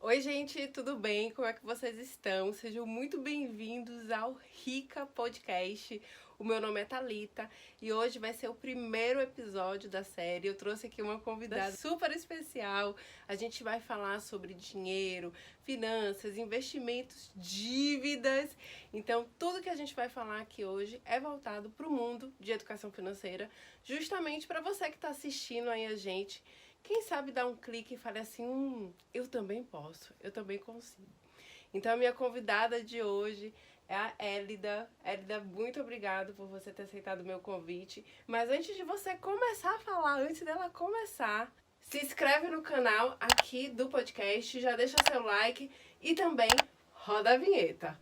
Oi, gente, tudo bem? Como é que vocês estão? Sejam muito bem-vindos ao Rica Podcast. O meu nome é Thalita e hoje vai ser o primeiro episódio da série. Eu trouxe aqui uma convidada super especial. A gente vai falar sobre dinheiro, finanças, investimentos, dívidas. Então, tudo que a gente vai falar aqui hoje é voltado para o mundo de educação financeira, justamente para você que está assistindo aí a gente. Quem sabe dar um clique e fale assim, eu também posso, eu também consigo. Então a minha convidada de hoje é a Elida. Elida, muito obrigada por você ter aceitado o meu convite. Mas antes de você começar a falar, antes dela começar, se inscreve no canal aqui do podcast, já deixa seu like e também roda a vinheta.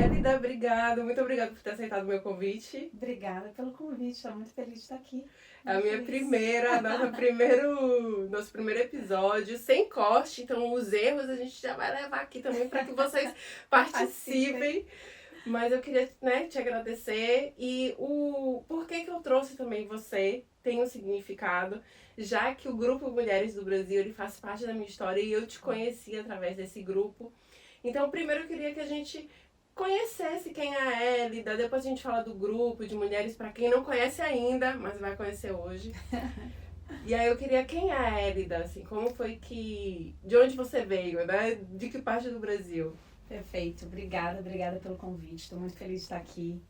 Elida, obrigada, muito obrigada por ter aceitado o meu convite. Obrigada pelo convite, estou muito feliz de estar aqui. É a minha primeira, nosso primeiro episódio, sem corte, então os erros a gente já vai levar aqui também para que vocês participem. Mas eu queria, te agradecer e o porquê que eu trouxe também você tem um significado, já que o Grupo Mulheres do Brasil ele faz parte da minha história e eu te conheci através desse grupo. Então, primeiro eu queria que a gente conhecesse quem é a Elida, depois a gente fala do grupo de mulheres para quem não conhece ainda, mas vai conhecer hoje. E aí eu queria quem é a Elida, assim, como foi que, de onde você veio, né? De que parte do Brasil? Perfeito, obrigada pelo convite, estou muito feliz de estar aqui.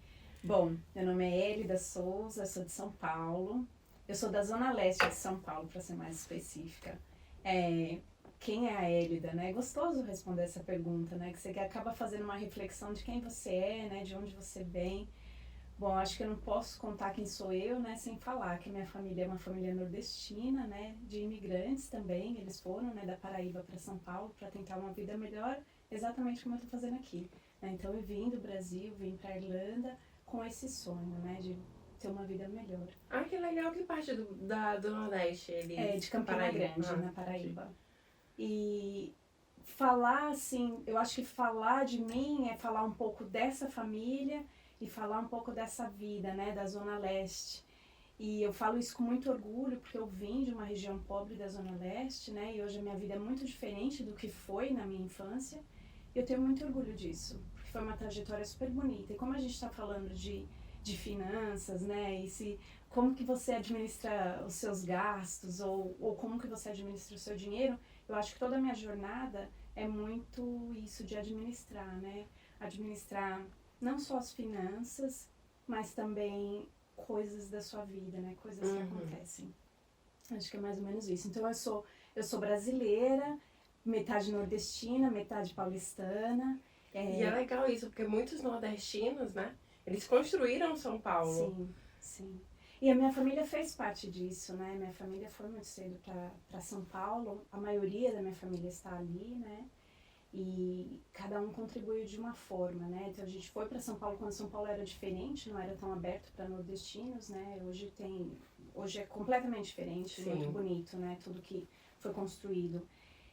Bom, meu nome é Elida Souza, sou de São Paulo, eu sou da Zona Leste de São Paulo, para ser mais específica. Quem é a Elida, né? É gostoso responder essa pergunta, né? Que você acaba fazendo uma reflexão de quem você é, né? De onde você vem. Bom, acho que eu não posso contar quem sou eu, né? Sem falar que minha família é uma família nordestina, né? De imigrantes também. Eles foram, né? Da Paraíba para São Paulo para tentar uma vida melhor, exatamente como eu estou fazendo aqui. Né? Então eu vim do Brasil, vim para a Irlanda com esse sonho, né? De ter uma vida melhor. Ah, que legal. Que parte do Nordeste eles... É, de Campina Paraíba. Grande, na Paraíba. E falar assim, eu acho que falar de mim é falar um pouco dessa família e falar um pouco dessa vida, né, da Zona Leste. E eu falo isso com muito orgulho porque eu vim de uma região pobre da Zona Leste, né, e hoje a minha vida é muito diferente do que foi na minha infância. E eu tenho muito orgulho disso, porque foi uma trajetória super bonita. E como a gente está falando de finanças, né, como que você administra os seus gastos ou como que você administra o seu dinheiro, eu acho que toda a minha jornada é muito isso de administrar, né? Administrar não só as finanças, mas também coisas da sua vida, né? Coisas que acontecem. Acho que é mais ou menos isso. Então eu sou brasileira, metade nordestina, metade paulistana. E é legal isso, porque muitos nordestinos, né? Eles construíram São Paulo. Sim, sim. E a minha família fez parte disso, né? Minha família foi muito cedo para São Paulo. A maioria da minha família está ali, né? E cada um contribuiu de uma forma, né? Então a gente foi para São Paulo quando São Paulo era diferente, não era tão aberto para nordestinos, né? Hoje é completamente diferente, Sim. muito bonito, né? Tudo que foi construído.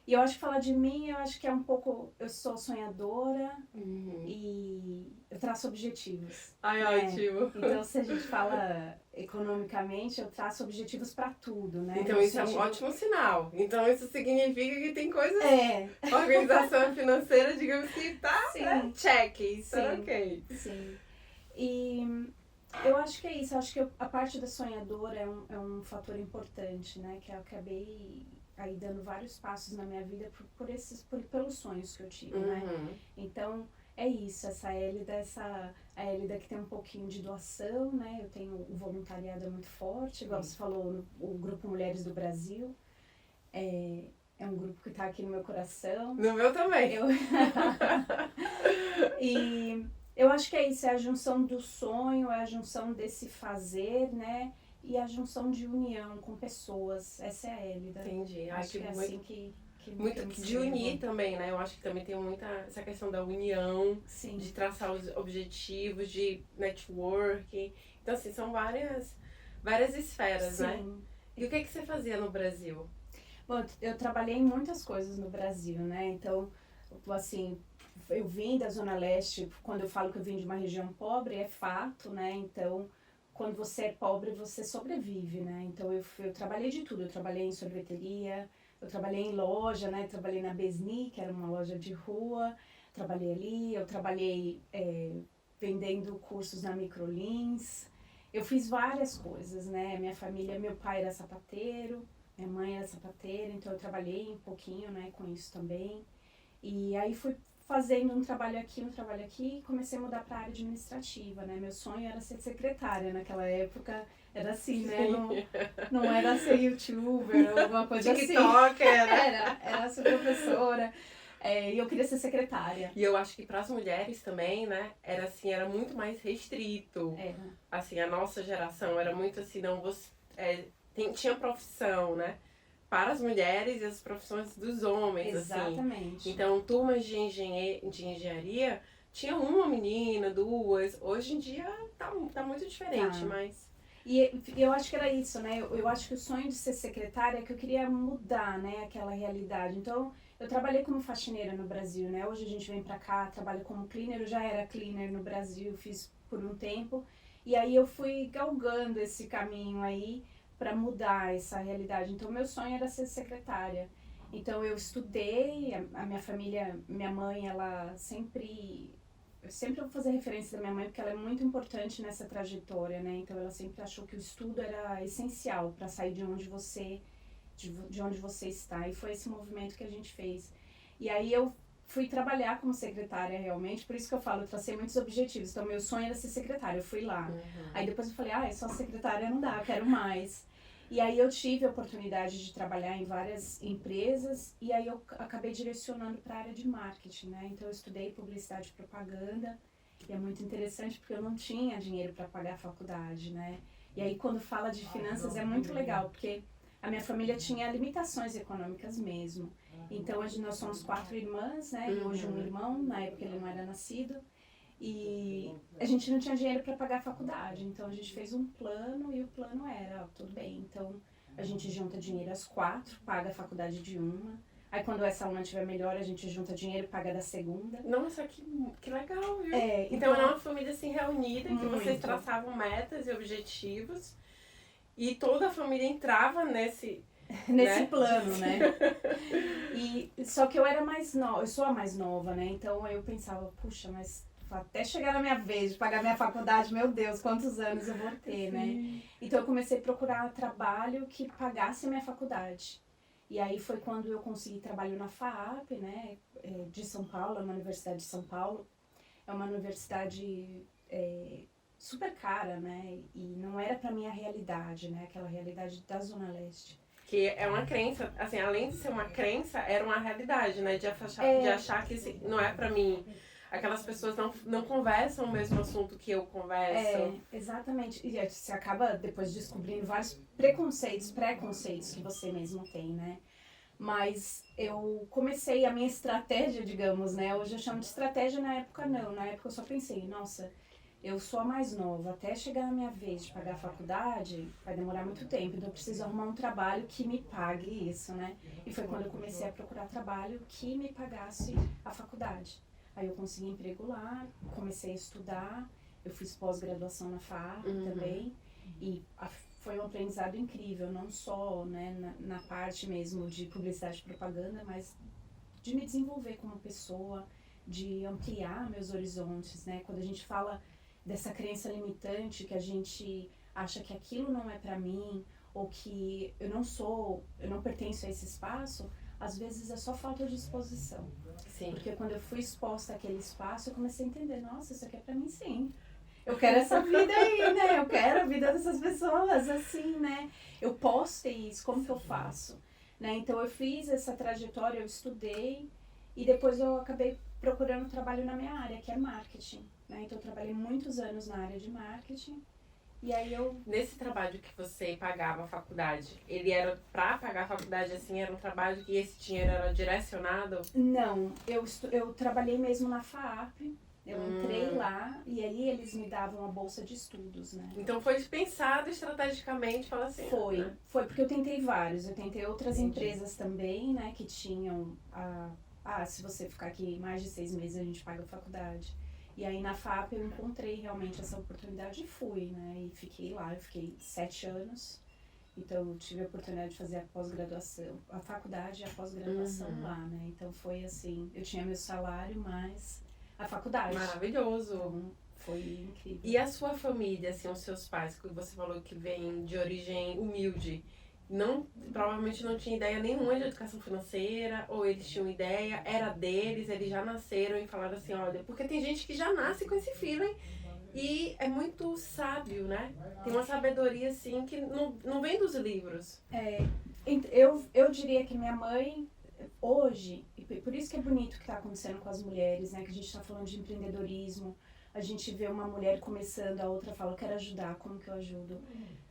E eu acho que falar de mim, eu acho que é um pouco... Eu sou sonhadora e eu traço objetivos. Ai, né? ótimo. Então, se a gente fala economicamente, eu traço objetivos para tudo, né? Então isso é um ótimo sinal. Então isso significa que tem coisas... É. Organização financeira, digamos que tá, Sim. né? Check, isso Sim. ok. Sim. E eu acho que é isso. Eu acho que a parte da sonhadora é um fator importante, né? Que eu acabei aí dando vários passos na minha vida pelos sonhos que eu tive, né? Então, é isso, essa Elida, a Elida que tem um pouquinho de doação, né? Eu tenho o voluntariado é muito forte, igual você falou, o Grupo Mulheres do Brasil, é um grupo que está aqui no meu coração. No meu também. E eu acho que é isso, é a junção do sonho, é a junção desse fazer, né? E a junção de união com pessoas. Essa é a Elida. Entendi. Acho que é muito, assim que muito de unir também, né? Eu acho que também tem muita essa questão da união, Sim. de traçar os objetivos, de network. Então, assim, são várias esferas, Sim. né? E o que você fazia no Brasil? Bom, eu trabalhei em muitas coisas no Brasil, né? Então, assim, eu vim da Zona Leste, quando eu falo que eu vim de uma região pobre, é fato, né? Então, quando você é pobre, você sobrevive, né? Então, eu trabalhei de tudo. Eu trabalhei em sorveteria, eu trabalhei em loja, né? Trabalhei na Besni, que era uma loja de rua. Trabalhei ali, eu trabalhei vendendo cursos na Microlins. Eu fiz várias coisas, né? Minha família, meu pai era sapateiro, minha mãe era sapateira, então eu trabalhei um pouquinho, né, com isso também. E aí fui fazendo um trabalho aqui e comecei a mudar para a área administrativa, né? Meu sonho era ser secretária naquela época, era assim, né? Não era ser youtuber ou alguma coisa assim. TikToker, Era ser professora. E eu queria ser secretária. E eu acho que para as mulheres também, né, era assim, era muito mais restrito. Assim, a nossa geração era muito assim, não, você tinha profissão, né? Para as mulheres e as profissões dos homens, Exatamente. assim. Então, turmas de engenharia, tinha uma menina, duas. Hoje em dia tá muito diferente, mas... E eu acho que era isso, né? Eu acho que o sonho de ser secretária é que eu queria mudar, né, aquela realidade. Então, eu trabalhei como faxineira no Brasil, né? Hoje a gente vem pra cá, trabalha como cleaner. Eu já era cleaner no Brasil, fiz por um tempo. E aí eu fui galgando esse caminho aí para mudar essa realidade. Então, meu sonho era ser secretária. Então, eu estudei, a minha família, minha mãe, ela sempre... Eu sempre vou fazer referência da minha mãe porque ela é muito importante nessa trajetória, né? Então, ela sempre achou que o estudo era essencial para sair de onde você está. E foi esse movimento que a gente fez. E aí, eu fui trabalhar como secretária realmente, por isso que eu falo, eu tracei muitos objetivos. Então, meu sonho era ser secretária, eu fui lá. Aí depois eu falei, só secretária não dá, eu quero mais. E aí eu tive a oportunidade de trabalhar em várias empresas e aí eu acabei direcionando para a área de marketing, né? Então eu estudei publicidade e propaganda e é muito interessante porque eu não tinha dinheiro para pagar a faculdade, né? E aí quando fala de finanças é muito legal, porque a minha família tinha limitações econômicas mesmo. Então hoje nós somos 4 irmãs, né? E hoje um irmão, na época ele não era nascido. E a gente não tinha dinheiro para pagar a faculdade, então a gente fez um plano e o plano era, tudo bem, então a gente junta dinheiro às 4, paga a faculdade de uma, aí quando essa uma estiver melhor a gente junta dinheiro e paga da segunda. Nossa, que legal, viu? Então era uma família assim reunida, que vocês traçavam metas e objetivos e toda a família entrava nesse plano, né? Só que eu era mais nova, eu sou a mais nova, né? Então eu pensava, puxa, mas até chegar na minha vez de pagar minha faculdade, meu Deus, quantos anos eu vou ter, né? Então eu comecei a procurar trabalho que pagasse a minha faculdade. E aí foi quando eu consegui trabalho na FAAP, né? De São Paulo, uma universidade de São Paulo. É uma universidade super cara, né? E não era pra minha realidade, né? Aquela realidade da Zona Leste. Que é uma crença, assim, além de ser uma crença, era uma realidade, né? De achar que não é pra mim. Aquelas pessoas não conversam o mesmo assunto que eu converso. Exatamente. E você acaba depois descobrindo vários preconceitos que você mesmo tem, né? Mas eu comecei a minha estratégia, digamos, né? Hoje eu chamo de estratégia, na época não. Na época eu só pensei, nossa, eu sou a mais nova, até chegar na minha vez de pagar a faculdade, vai demorar muito tempo, então eu preciso arrumar um trabalho que me pague isso, né? E foi quando eu comecei a procurar trabalho que me pagasse a faculdade. Aí eu consegui emprego lá, comecei a estudar, eu fiz pós-graduação na FAAP também, e foi um aprendizado incrível, não só, né, na parte mesmo de publicidade e propaganda, mas de me desenvolver como pessoa, de ampliar meus horizontes, né? Quando a gente fala dessa crença limitante, que a gente acha que aquilo não é pra mim, ou que eu não pertenço a esse espaço, às vezes é só falta de exposição. Sim. Porque quando eu fui exposta àquele espaço, eu comecei a entender, nossa, isso aqui é pra mim sim. Eu quero essa vida aí, né? Eu quero a vida dessas pessoas, assim, né? Eu posso ter isso, como que eu faço? Né? Então eu fiz essa trajetória, eu estudei e depois eu acabei procurando trabalho na minha área, que é marketing. Né? Então eu trabalhei muitos anos na área de marketing. E aí Nesse trabalho que você pagava a faculdade, ele era pra pagar a faculdade, assim, era um trabalho que esse dinheiro era direcionado? Não, eu trabalhei mesmo na FAAP, eu entrei lá e aí eles me davam a bolsa de estudos, né? Então foi pensado estrategicamente, fala assim. Foi, né? foi porque eu tentei vários, eu tentei outras empresas também, né, que tinham a se você ficar aqui mais de 6 meses, a gente paga a faculdade. E aí na FAP eu encontrei realmente essa oportunidade e fui, né? E fiquei lá, eu fiquei 7 anos. Então eu tive a oportunidade de fazer a pós-graduação, a faculdade e a pós-graduação lá, né? Então foi assim, eu tinha meu salário, mais a faculdade. Maravilhoso. Então, foi incrível. E a sua família, assim, os seus pais, que você falou que vem de origem humilde, provavelmente não tinha ideia nenhuma de educação financeira, ou eles tinham ideia, era deles, eles já nasceram e falaram assim, olha, porque tem gente que já nasce com esse feeling e é muito sábio, né? Tem uma sabedoria, assim, que não vem dos livros. Eu diria que minha mãe, hoje, e por isso que é bonito o que está acontecendo com as mulheres, né? Que a gente está falando de empreendedorismo, a gente vê uma mulher começando, a outra fala, eu quero ajudar, como que eu ajudo?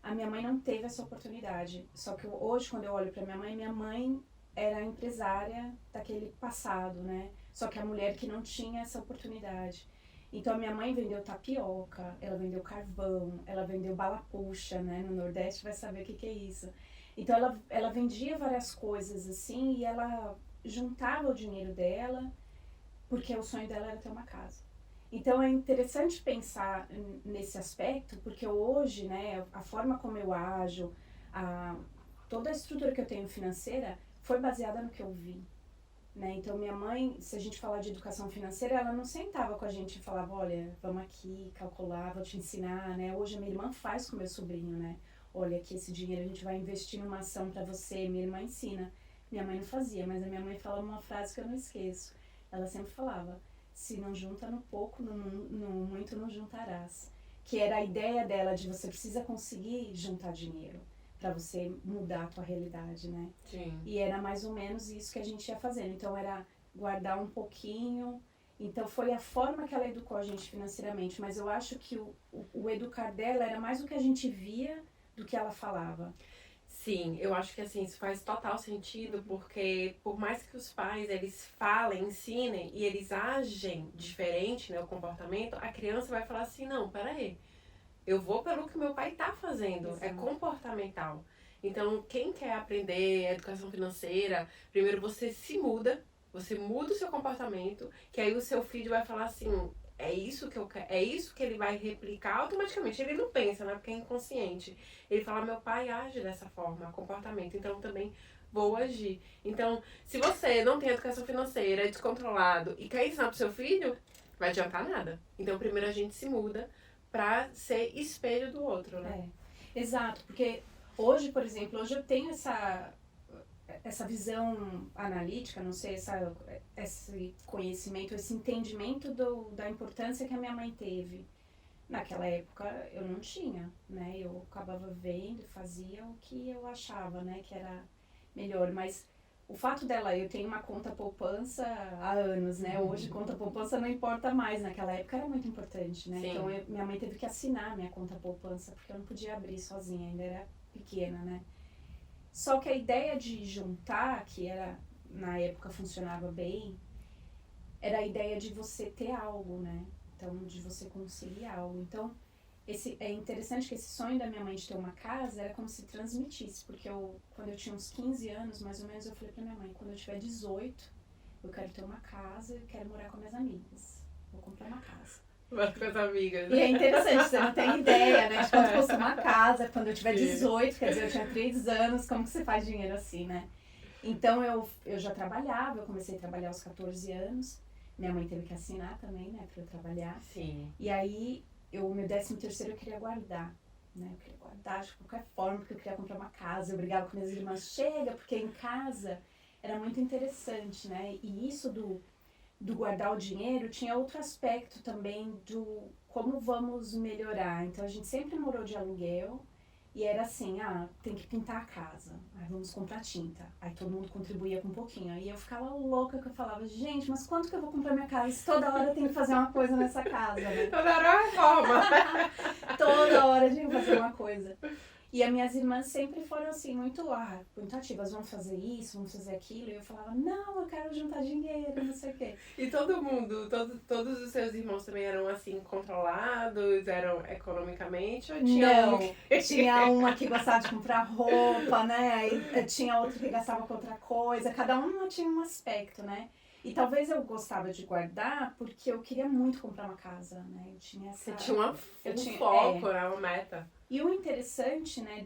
A minha mãe não teve essa oportunidade. Só que hoje, quando eu olho para minha mãe era empresária daquele passado, né? Só que a mulher que não tinha essa oportunidade. Então, a minha mãe vendeu tapioca, ela vendeu carvão, ela vendeu balapuxa, né? No Nordeste vai saber o que é isso. Então, ela vendia várias coisas, assim, e ela juntava o dinheiro dela, porque o sonho dela era ter uma casa. Então é interessante pensar nesse aspecto, porque hoje, né, a forma como eu ajo, toda a estrutura que eu tenho financeira foi baseada no que eu vi. Né? Então minha mãe, se a gente falar de educação financeira, ela não sentava com a gente e falava, olha, vamos aqui calcular, vou te ensinar, né? Hoje a minha irmã faz com meu sobrinho, né? Olha, aqui esse dinheiro a gente vai investir numa ação para você, minha irmã ensina. Minha mãe não fazia, mas a minha mãe falava uma frase que eu não esqueço. Ela sempre falava, se não junta no pouco, no muito não juntarás. Que era a ideia dela de você precisa conseguir juntar dinheiro para você mudar a tua realidade, né? Sim. E era mais ou menos isso que a gente ia fazendo. Então era guardar um pouquinho. Então foi a forma que ela educou a gente financeiramente. Mas eu acho que o educar dela era mais o que a gente via do que ela falava. Sim, eu acho que assim, isso faz total sentido, porque por mais que os pais, eles falem, ensinem e eles agem diferente, né, o comportamento, a criança vai falar assim, não, peraí, eu vou pelo que meu pai tá fazendo, Exato. É comportamental. Então, quem quer aprender educação financeira, primeiro você se muda, você muda o seu comportamento, que aí o seu filho vai falar assim, é isso que eu quero, é isso que ele vai replicar automaticamente. Ele não pensa, né? Porque é inconsciente. Ele fala, meu pai age dessa forma, comportamento, então também vou agir. Então, se você não tem educação financeira, é descontrolado e quer ensinar pro seu filho, vai adiantar nada. Então, primeiro a gente se muda pra ser espelho do outro, né? Exato, porque hoje, por exemplo, hoje eu tenho essa visão analítica, não sei, esse conhecimento, esse entendimento da importância que a minha mãe teve. Naquela época eu não tinha, né? Eu acabava vendo e fazia o que eu achava, né? Que era melhor, mas o fato dela, eu tenho uma conta poupança há anos, né? Hoje conta poupança não importa mais, naquela época era muito importante, né? Sim. Então minha mãe teve que assinar minha conta poupança, porque eu não podia abrir sozinha, ainda era pequena, né? Só que a ideia de juntar, que era, na época funcionava bem, era a ideia de você ter algo, né? Então, de você conseguir algo. Então, é interessante que esse sonho da minha mãe de ter uma casa era como se transmitisse, porque quando eu tinha uns 15 anos, mais ou menos, eu falei pra minha mãe, quando eu tiver 18, eu quero ter uma casa e quero morar com minhas amigas. Vou comprar uma casa. Mas com as amigas. E é interessante, você não tem ideia, né, de quanto custa uma casa. Quando eu tiver 18, quer dizer, eu tinha 3 anos, como que você faz dinheiro assim, né? Então, eu já trabalhava, eu comecei a trabalhar aos 14 anos. Minha mãe teve que assinar também, né, pra eu trabalhar. Sim. E aí, o meu 13º eu queria guardar, né? Eu queria guardar de qualquer forma, porque eu queria comprar uma casa. Eu brigava com minhas irmãs, chega, porque em casa era muito interessante, né? E isso do guardar o dinheiro tinha outro aspecto também do como vamos melhorar. Então, a gente sempre morou de aluguel e era assim, tem que pintar a casa, aí vamos comprar tinta. Aí todo mundo contribuía com um pouquinho. Aí eu ficava louca que eu falava, gente, mas quanto que eu vou comprar minha casa se toda hora eu tenho que fazer uma coisa nessa casa, né? Toda hora uma reforma. Toda hora eu tinha que fazer uma coisa. E as minhas irmãs sempre foram assim, muito ativas, vamos fazer isso, vamos fazer aquilo. E eu falava, não, eu quero juntar dinheiro, não sei o quê. E todo mundo, todos os seus irmãos também eram assim, controlados, eram economicamente? Ou tinha Não, tinha uma que gostava de comprar roupa, né? Aí tinha outra que gastava com outra coisa. Cada uma tinha um aspecto, né? E talvez eu gostava de guardar porque eu queria muito comprar uma casa, né? Eu tinha essa... Você tinha um foco, né? Uma meta. E o interessante, né,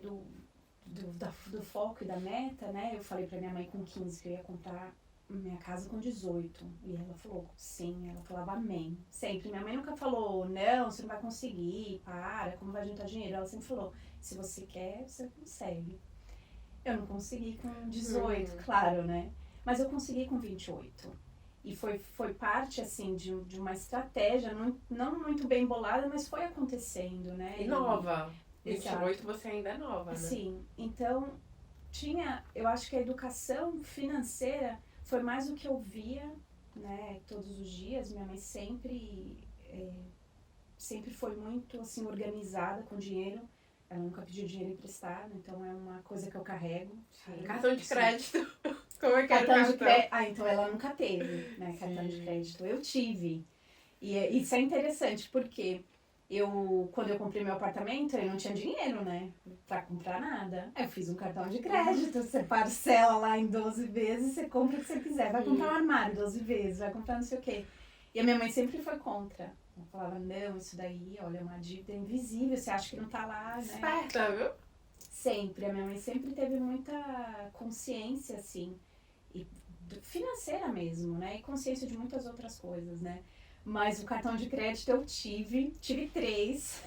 do foco e da meta, né? Eu falei pra minha mãe com 15 que eu ia comprar minha casa com 18. E ela falou, sim. Ela falava amém. Sempre. Minha mãe nunca falou, não, você não vai conseguir, para, como vai juntar dinheiro? Ela sempre falou, se você quer, você consegue. Eu não consegui com 18, claro, né? Mas eu consegui com 28. E foi parte, assim, de uma estratégia, não muito bem bolada, mas foi acontecendo, né? E nova. 28 Exato. você ainda é nova, né? Sim. Então, eu acho que a educação financeira foi mais o que eu via, né, todos os dias. Minha mãe sempre foi muito, assim, organizada com dinheiro. Ela nunca pediu dinheiro emprestado, então é uma coisa que eu carrego. Cartão de crédito. Como é que era o Cartão de cartão? crédito. Ah, então ela nunca teve, né? Cartão de crédito. Eu tive. E isso é interessante, porque quando eu comprei meu apartamento, eu não tinha dinheiro, né? Pra comprar nada. Aí eu fiz um cartão de crédito. Você parcela lá em 12 vezes, você compra o que você quiser. Vai comprar um armário 12 vezes, vai comprar não sei o quê. E a minha mãe sempre foi contra. Ela falava, não, isso daí, olha, é uma dívida invisível, você acha que não tá lá, né? Esperta, viu? Sempre. A minha mãe sempre teve muita consciência, assim, e financeira mesmo, né? E consciência de muitas outras coisas, né? Mas o cartão de crédito eu tive 3,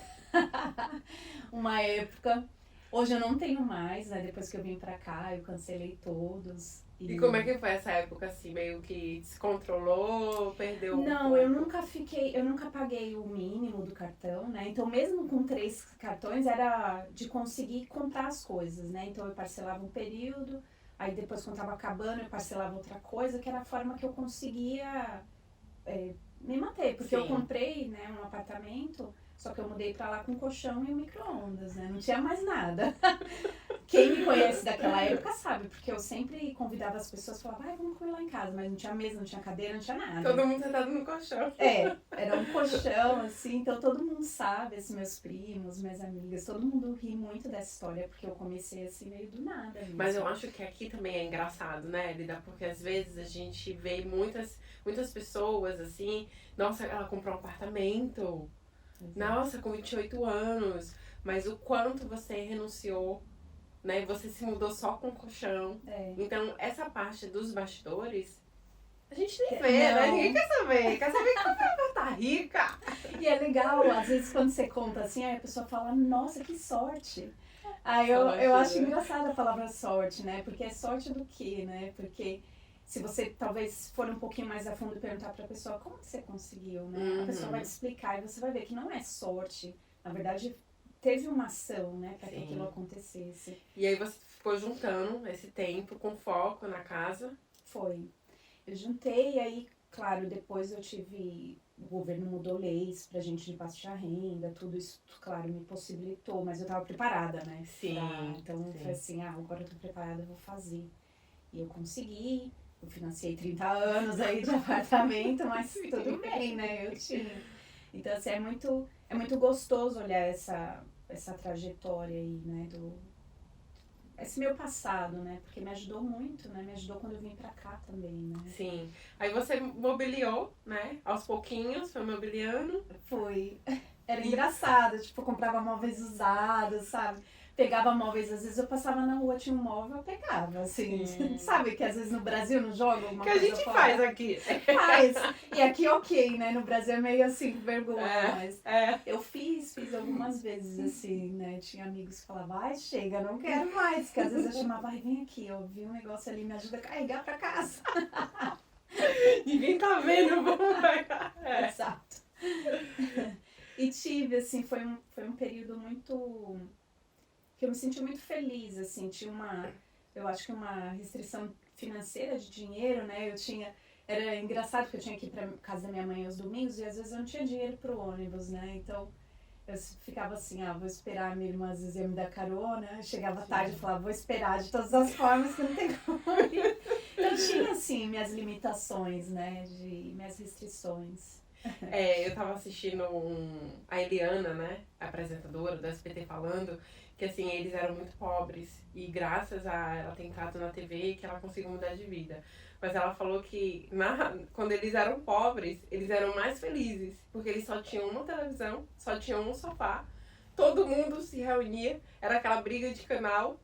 uma época. Hoje eu não tenho mais, né? Depois que eu vim pra cá, eu cancelei todos. E como é que foi essa época, assim, meio que descontrolou, perdeu Não, eu nunca paguei o mínimo do cartão, né? Então mesmo com 3 cartões era de conseguir comprar as coisas, né? Então eu parcelava um período, aí depois quando tava acabando eu parcelava outra coisa, que era a forma que eu conseguia me manter. Porque eu comprei, né, um apartamento, só que eu mudei pra lá com um colchão e um micro-ondas, né? Não tinha mais nada. Quem me conhece daquela época sabe, porque eu sempre convidava as pessoas, falava, vamos comer lá em casa, mas não tinha mesa, não tinha cadeira, não tinha nada. Todo mundo sentado no colchão. Era um colchão, assim, então todo mundo sabe, esses meus primos, minhas amigas, todo mundo ri muito dessa história, porque eu comecei assim meio do nada mesmo. Mas eu acho que aqui também é engraçado, né, Lida? Porque às vezes a gente vê muitas pessoas, assim, nossa, ela comprou um apartamento, nossa, com 28 anos, mas o quanto você renunciou, né? Você se mudou só com colchão. Então, essa parte dos bastidores, a gente nem vê, né? Ninguém quer saber. Quer saber como ela tá rica. E é legal, às vezes, quando você conta assim, aí a pessoa fala, nossa, que sorte. Aí eu acho engraçada a palavra sorte, né? Porque é sorte do quê, né? Porque se você talvez for um pouquinho mais a fundo e perguntar pra pessoa, como que você conseguiu, né? A pessoa vai te explicar e você vai ver que não é sorte. Na verdade, teve uma ação, né, pra que aquilo acontecesse. E aí você ficou juntando esse tempo com foco na casa? Foi. Eu juntei, aí, claro, depois eu tive... O governo mudou leis pra gente de baixa renda, tudo isso, claro, me possibilitou, mas eu tava preparada, né? Então eu falei assim, agora eu tô preparada, eu vou fazer. E eu consegui, eu financiei 30 anos aí de apartamento, mas tudo bem, né? Eu tinha. Então, assim, é muito gostoso olhar essa trajetória aí, né, esse meu passado, né, porque me ajudou muito, né, me ajudou quando eu vim pra cá também, né. Sim. Aí você mobiliou, né, aos pouquinhos, foi mobiliando. Foi. Era engraçado, tipo, eu comprava móveis usados, sabe, pegava móveis, às vezes eu passava na rua, tinha um móvel, eu pegava, assim, sabe, que às vezes no Brasil não joga uma coisa que a gente faz aqui. Faz. E aqui ok, né, no Brasil é meio assim, vergonha, mas eu fiz algumas vezes assim, né, tinha amigos que falavam, chega, não quero mais, que às vezes eu chamava, vem aqui, eu vi um negócio ali, me ajuda a carregar pra casa. Ninguém tá vendo, vamos pegar. Exato. E tive, assim, foi um período muito... que eu me senti muito feliz, assim, eu acho que uma restrição financeira de dinheiro, né, era engraçado porque eu tinha que ir pra casa da minha mãe aos domingos e às vezes eu não tinha dinheiro pro ônibus, né, então eu ficava assim, vou esperar, a minha irmã às vezes ia me dar carona, chegava tarde e falava, vou esperar de todas as formas que não tem como ir. Eu tinha, assim, minhas limitações, né, minhas restrições. Eu tava assistindo a Eliana, né, a apresentadora do SBT, falando que, assim, eles eram muito pobres e graças a ela ter entrado na TV que ela conseguiu mudar de vida. Mas ela falou que quando eles eram pobres, eles eram mais felizes, porque eles só tinham uma televisão, só tinham um sofá, todo mundo se reunia, era aquela briga de canal.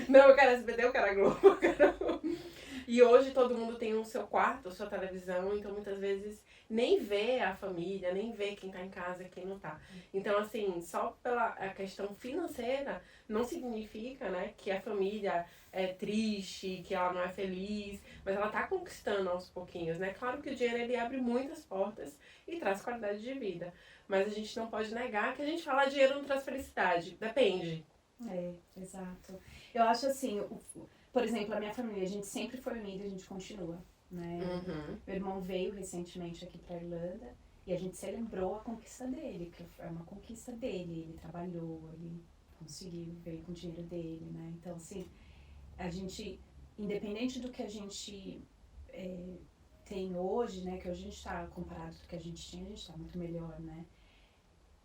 Não, eu quero SBT, eu quero a Globo, eu quero... E hoje todo mundo tem o seu quarto, a sua televisão, então muitas vezes nem vê a família, nem vê quem tá em casa e quem não tá. Então, assim, só pela a questão financeira não significa, né, que a família é triste, que ela não é feliz, mas ela tá conquistando aos pouquinhos, né? Claro que o dinheiro, ele abre muitas portas e traz qualidade de vida, mas a gente não pode negar que a gente fala dinheiro não traz felicidade, depende. Exato. Eu acho assim, por exemplo, a minha família, a gente sempre foi unida e a gente continua, né? Uhum. Meu irmão veio recentemente aqui pra Irlanda e a gente celebrou a conquista dele, que é uma conquista dele. Ele trabalhou, ele conseguiu, veio com o dinheiro dele, né? Então, assim, a gente, independente do que a gente tem hoje, né? Que hoje a gente tá, comparado com o que a gente tinha, a gente tá muito melhor, né?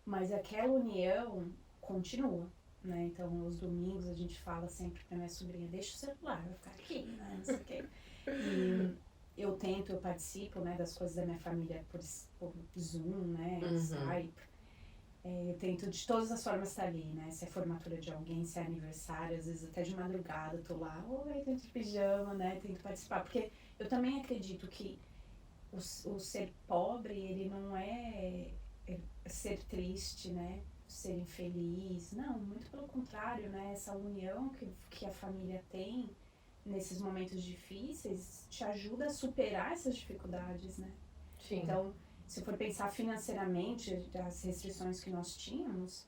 Mas aquela união continua. Né? Então, os domingos a gente fala sempre pra minha sobrinha, deixa o celular, vai ficar aqui, né? Não sei o quê. E eu participo, né, das coisas da minha família por Zoom, né, Skype. Eu tento de todas as formas estar ali, né? Se é formatura de alguém, se é aniversário, às vezes até de madrugada eu tô lá, oi, tô de pijama, né? Tento participar, porque eu também acredito que o ser pobre, ele não é ser triste, né? Ser infeliz, não, muito pelo contrário, né? Essa união que a família tem nesses momentos difíceis te ajuda a superar essas dificuldades, né? Sim. Então, se for pensar financeiramente, as restrições que nós tínhamos,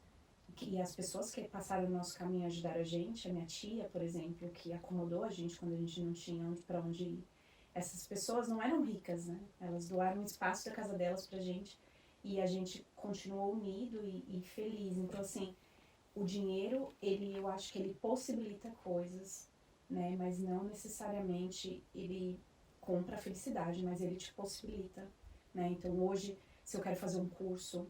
e as pessoas que passaram no nosso caminho ajudaram a gente, a minha tia, por exemplo, que acomodou a gente quando a gente não tinha pra onde ir. Essas pessoas não eram ricas, né? Elas doaram um espaço da casa delas pra gente. E a gente continuou unido e feliz. Então, assim, o dinheiro, eu acho que ele possibilita coisas, né? Mas não necessariamente ele compra a felicidade, mas ele te possibilita, né? Então, hoje, se eu quero fazer um curso,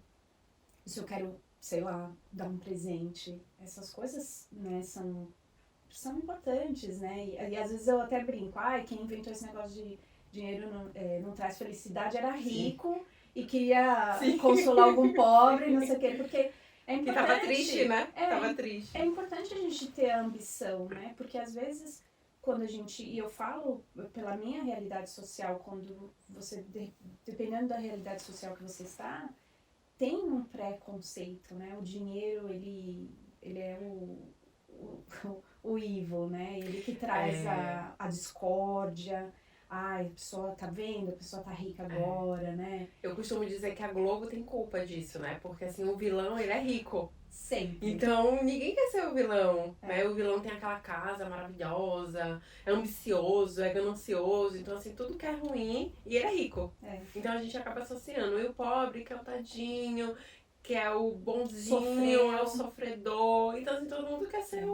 se eu quero, sei lá, dar um presente, essas coisas, né, são importantes, né? E às vezes eu até brinco, quem inventou esse negócio de dinheiro não traz felicidade era rico. Sim. E queria consolar algum pobre, não sei o quê, porque é importante... Que tava triste, né? Tava triste. É importante a gente ter a ambição, né? Porque às vezes, quando a gente... E eu falo pela minha realidade social, quando você... Dependendo da realidade social que você está, tem um preconceito, né? O dinheiro, ele é o evil, né? Ele que traz a discórdia... a pessoa tá vendo, a pessoa tá rica agora, né? Eu costumo dizer que a Globo tem culpa disso, né? Porque, assim, o vilão, ele é rico. Sempre. Então, ninguém quer ser o vilão, né? O vilão tem aquela casa maravilhosa, é ambicioso, é ganancioso. Então, assim, tudo que é ruim, e ele é rico. Então, a gente acaba associando. E o pobre, que é o tadinho, que é o bonzinho, é o sofredor. Então, assim, todo mundo quer ser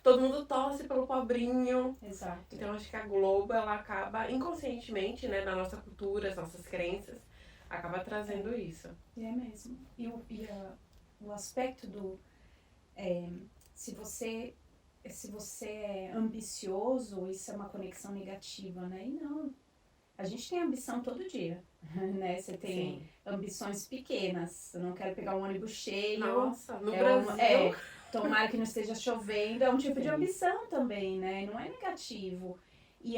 todo mundo torce pelo pobrinho. Exato. Então, acho que a Globo, ela acaba inconscientemente, né, na nossa cultura, as nossas crenças, acaba trazendo isso. É mesmo. E o aspecto do... se você é ambicioso, isso é uma conexão negativa, né? E não. A gente tem ambição todo dia, né? Você tem ambições pequenas. Eu não quero pegar um ônibus cheio. Nossa, no Brasil... Tomara que não esteja chovendo, é um tipo de ambição também, né? Não é negativo. E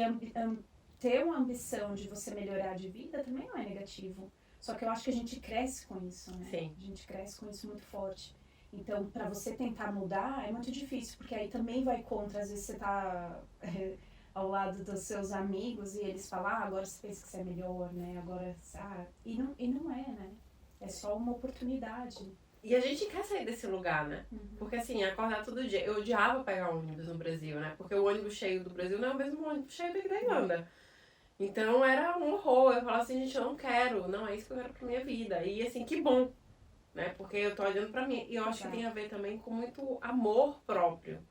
ter uma ambição de você melhorar de vida também não é negativo. Só que eu acho que a gente cresce com isso, né? Sim. A gente cresce com isso muito forte. Então, pra você tentar mudar, é muito difícil, porque aí também vai contra. Às vezes você tá ao lado dos seus amigos e eles falam, agora você pensa que você é melhor, né? Agora, e não é, né? É só uma oportunidade. E a gente quer sair desse lugar, né? Porque, assim, acordar todo dia... Eu odiava pegar ônibus no Brasil, né? Porque o ônibus cheio do Brasil não é o mesmo ônibus cheio daqui da Irlanda. Então, era um horror. Eu falava assim, gente, eu não quero. Não é isso que eu quero pra minha vida. E, assim, que bom, né? Porque eu tô olhando pra mim. E eu acho que tem a ver também com muito amor próprio.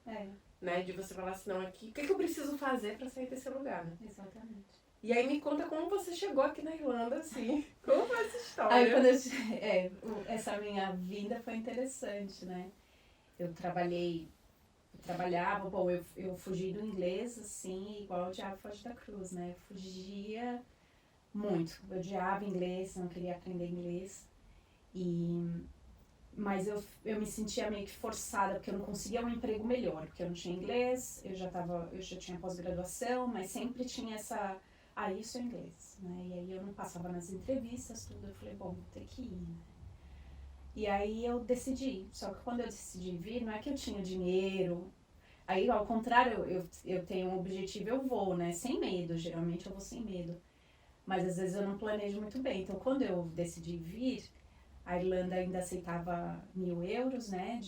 Né? De você falar assim, não, aqui... O que eu preciso fazer pra sair desse lugar, né? Exatamente. E aí me conta como você chegou aqui na Irlanda, assim. Como foi essa história. Aí quando essa minha vinda foi interessante, né? Eu trabalhava, bom, eu fugi do inglês, assim, igual o diabo foge da cruz, né? Fugia muito. Eu odiava inglês, não queria aprender inglês. Mas eu me sentia meio que forçada, porque eu não conseguia um emprego melhor, porque eu não tinha inglês, eu já tinha pós-graduação, mas sempre tinha isso é inglês, né? E aí eu não passava nas entrevistas, tudo, eu falei, bom, vou ter que ir, né? E aí eu decidi, só que quando eu decidi vir, não é que eu tinha dinheiro, aí ao contrário, eu tenho um objetivo, eu vou, né? Sem medo, geralmente eu vou sem medo, mas às vezes eu não planejo muito bem, então quando eu decidi vir, a Irlanda ainda aceitava 1.000 euros, né,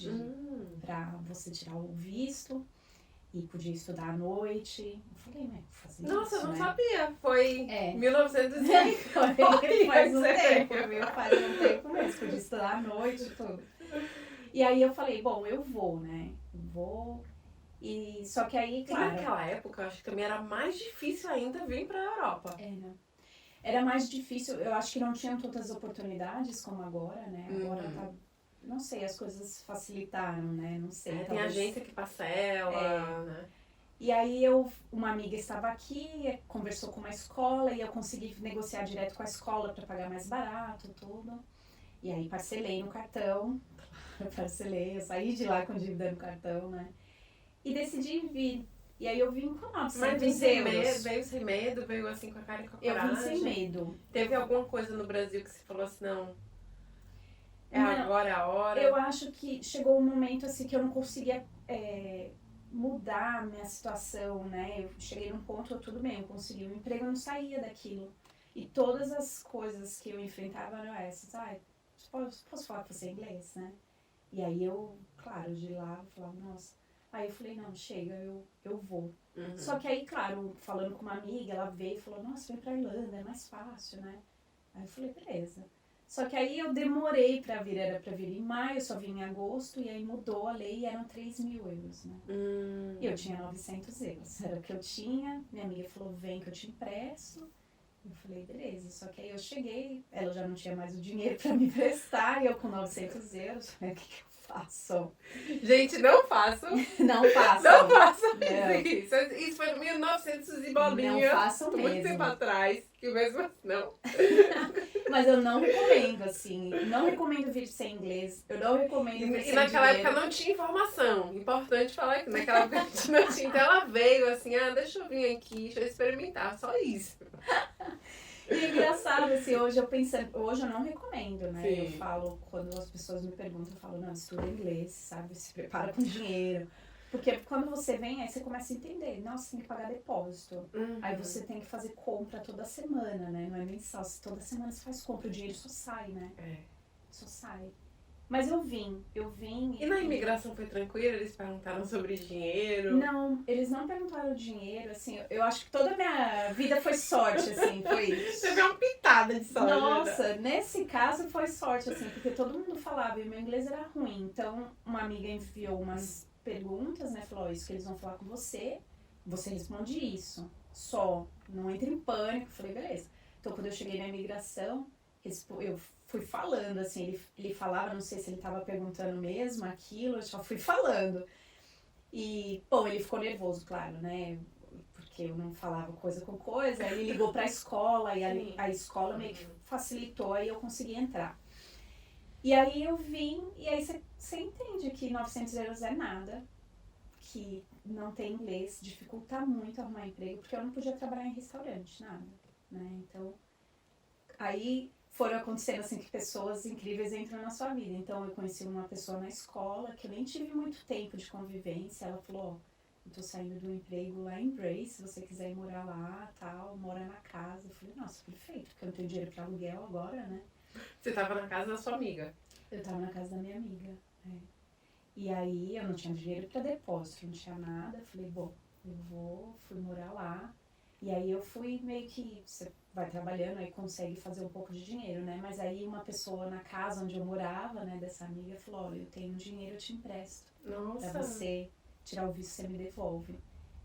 pra você tirar o visto e podia estudar à noite. Eu falei, mas vou fazer Nossa, isso, eu não né? sabia. Foi 1900 Faz um tempo, viu? Faz um tempo mesmo, podia estudar à noite e tudo. E aí eu falei, bom, eu vou, né, só que aí, claro... E naquela época, eu acho que também era mais difícil ainda vir pra Europa. Era mais difícil, eu acho que não tinham tantas oportunidades como agora, né? Agora tá, não sei, as coisas facilitaram, né? Não sei. Tem agência que parcela, né? E aí uma amiga estava aqui, conversou com uma escola e eu consegui negociar direto com a escola para pagar mais barato, tudo. E aí parcelei no cartão, eu saí de lá com dívida no cartão, né? E decidi vir. E aí eu vim com 900 euros. Veio sem medo, veio assim com a cara e com a coragem. Eu vim sem medo. Teve alguma coisa no Brasil que você falou assim, não, agora é a hora? Eu acho que chegou um momento assim que eu não conseguia mudar a minha situação, né? Eu cheguei num ponto, tudo bem, eu consegui um emprego, eu não saía daquilo. E todas as coisas que eu enfrentava eram essas. Posso falar com você em inglês, né? E aí eu, claro, de lá, eu falava, nossa... Aí eu falei, não, chega, eu vou. Só que aí, claro, falando com uma amiga, ela veio e falou, nossa, vem pra Irlanda, é mais fácil, né? Aí eu falei, beleza. Só que aí eu demorei pra vir, era pra vir em maio, eu só vim em agosto, e aí mudou a lei e eram 3.000 euros, né? E eu tinha 900 euros, era o que eu tinha, minha amiga falou, vem que eu te empresto. Eu falei, beleza. Só que aí eu cheguei, ela já não tinha mais o dinheiro pra me emprestar, e eu com 900 euros, falei, o que eu faço? Gente, não façam. Não façam. Não façam isso. Isso foi em 1900 e bolinha. Não façam mesmo. Muito tempo atrás, que mesmo não. Mas eu não recomendo, assim. Não recomendo vir sem inglês. Eu não recomendo vir sem dinheiro. E naquela época não tinha informação. Importante falar que naquela época a gente não tinha. Então ela veio assim, deixa eu vir aqui, deixa eu experimentar. Só isso. E é engraçado, assim, hoje eu não recomendo, né? Sim. Eu falo, quando as pessoas me perguntam, eu falo, não, estuda inglês, sabe? Se prepara com dinheiro. Porque quando você vem, aí você começa a entender, nossa, tem que pagar depósito. Aí você tem que fazer compra toda semana, né? Não é mensal, toda semana você faz compra, o dinheiro só sai, né? Só sai. Mas eu vim. E na imigração foi tranquilo? Eles perguntaram sobre dinheiro? Não, eles não perguntaram dinheiro, assim, eu acho que toda a minha vida foi sorte, assim, foi... Você viu uma pitada de sorte. Nossa, nesse caso foi sorte, assim, porque todo mundo falava e o meu inglês era ruim, então uma amiga enviou umas perguntas, né, falou, isso que eles vão falar com você responde isso, só, não entre em pânico, falei, beleza. Então quando eu cheguei na imigração, eu fui falando, assim, ele falava, não sei se ele estava perguntando mesmo aquilo, eu só fui falando. E, bom, ele ficou nervoso, claro, né? Porque eu não falava coisa com coisa, aí ele ligou pra escola, e a escola meio que facilitou, aí eu consegui entrar. E aí eu vim, e aí você entende que 900 euros é nada, que não tem inglês, dificulta muito arrumar emprego, porque eu não podia trabalhar em restaurante, nada, né? Então, aí foram acontecendo assim que pessoas incríveis entram na sua vida. Então eu conheci uma pessoa na escola que eu nem tive muito tempo de convivência. Ela falou, eu tô saindo de um emprego lá em Bray, se você quiser ir morar lá, tal, mora na casa. Eu falei, nossa, perfeito, porque eu não tenho dinheiro pra aluguel agora, né? Você tava na casa da sua amiga? Eu tava na casa da minha amiga, E aí eu não tinha dinheiro pra depósito, não tinha nada. Eu falei, bom, fui morar lá. E aí eu fui meio que, você vai trabalhando, aí consegue fazer um pouco de dinheiro, né? Mas aí uma pessoa na casa onde eu morava, né, dessa amiga, falou, olha, eu tenho dinheiro, eu te empresto. Nossa. Pra você tirar o visto, você me devolve.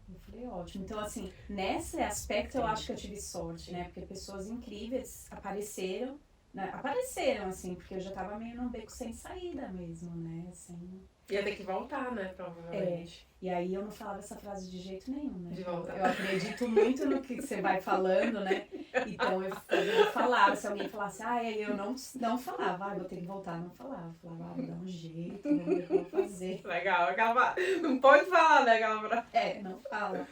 Eu falei, ótimo. Então, assim, nesse aspecto eu acho que eu tive sorte, né? Porque pessoas incríveis apareceram, né? Apareceram, assim, porque eu já tava meio num beco sem saída mesmo, né? Assim, Ia ter que voltar, né, provavelmente. e aí eu não falava essa frase de jeito nenhum, né? De voltar. Eu acredito muito no que você vai falando, né? Então eu falava, se alguém falasse, aí eu não falava, vou ter que voltar, não falava. Eu falava, vou dar um jeito, vou ver o que eu vou fazer. Legal, aquela... Não pode falar, né, aquela... Não fala.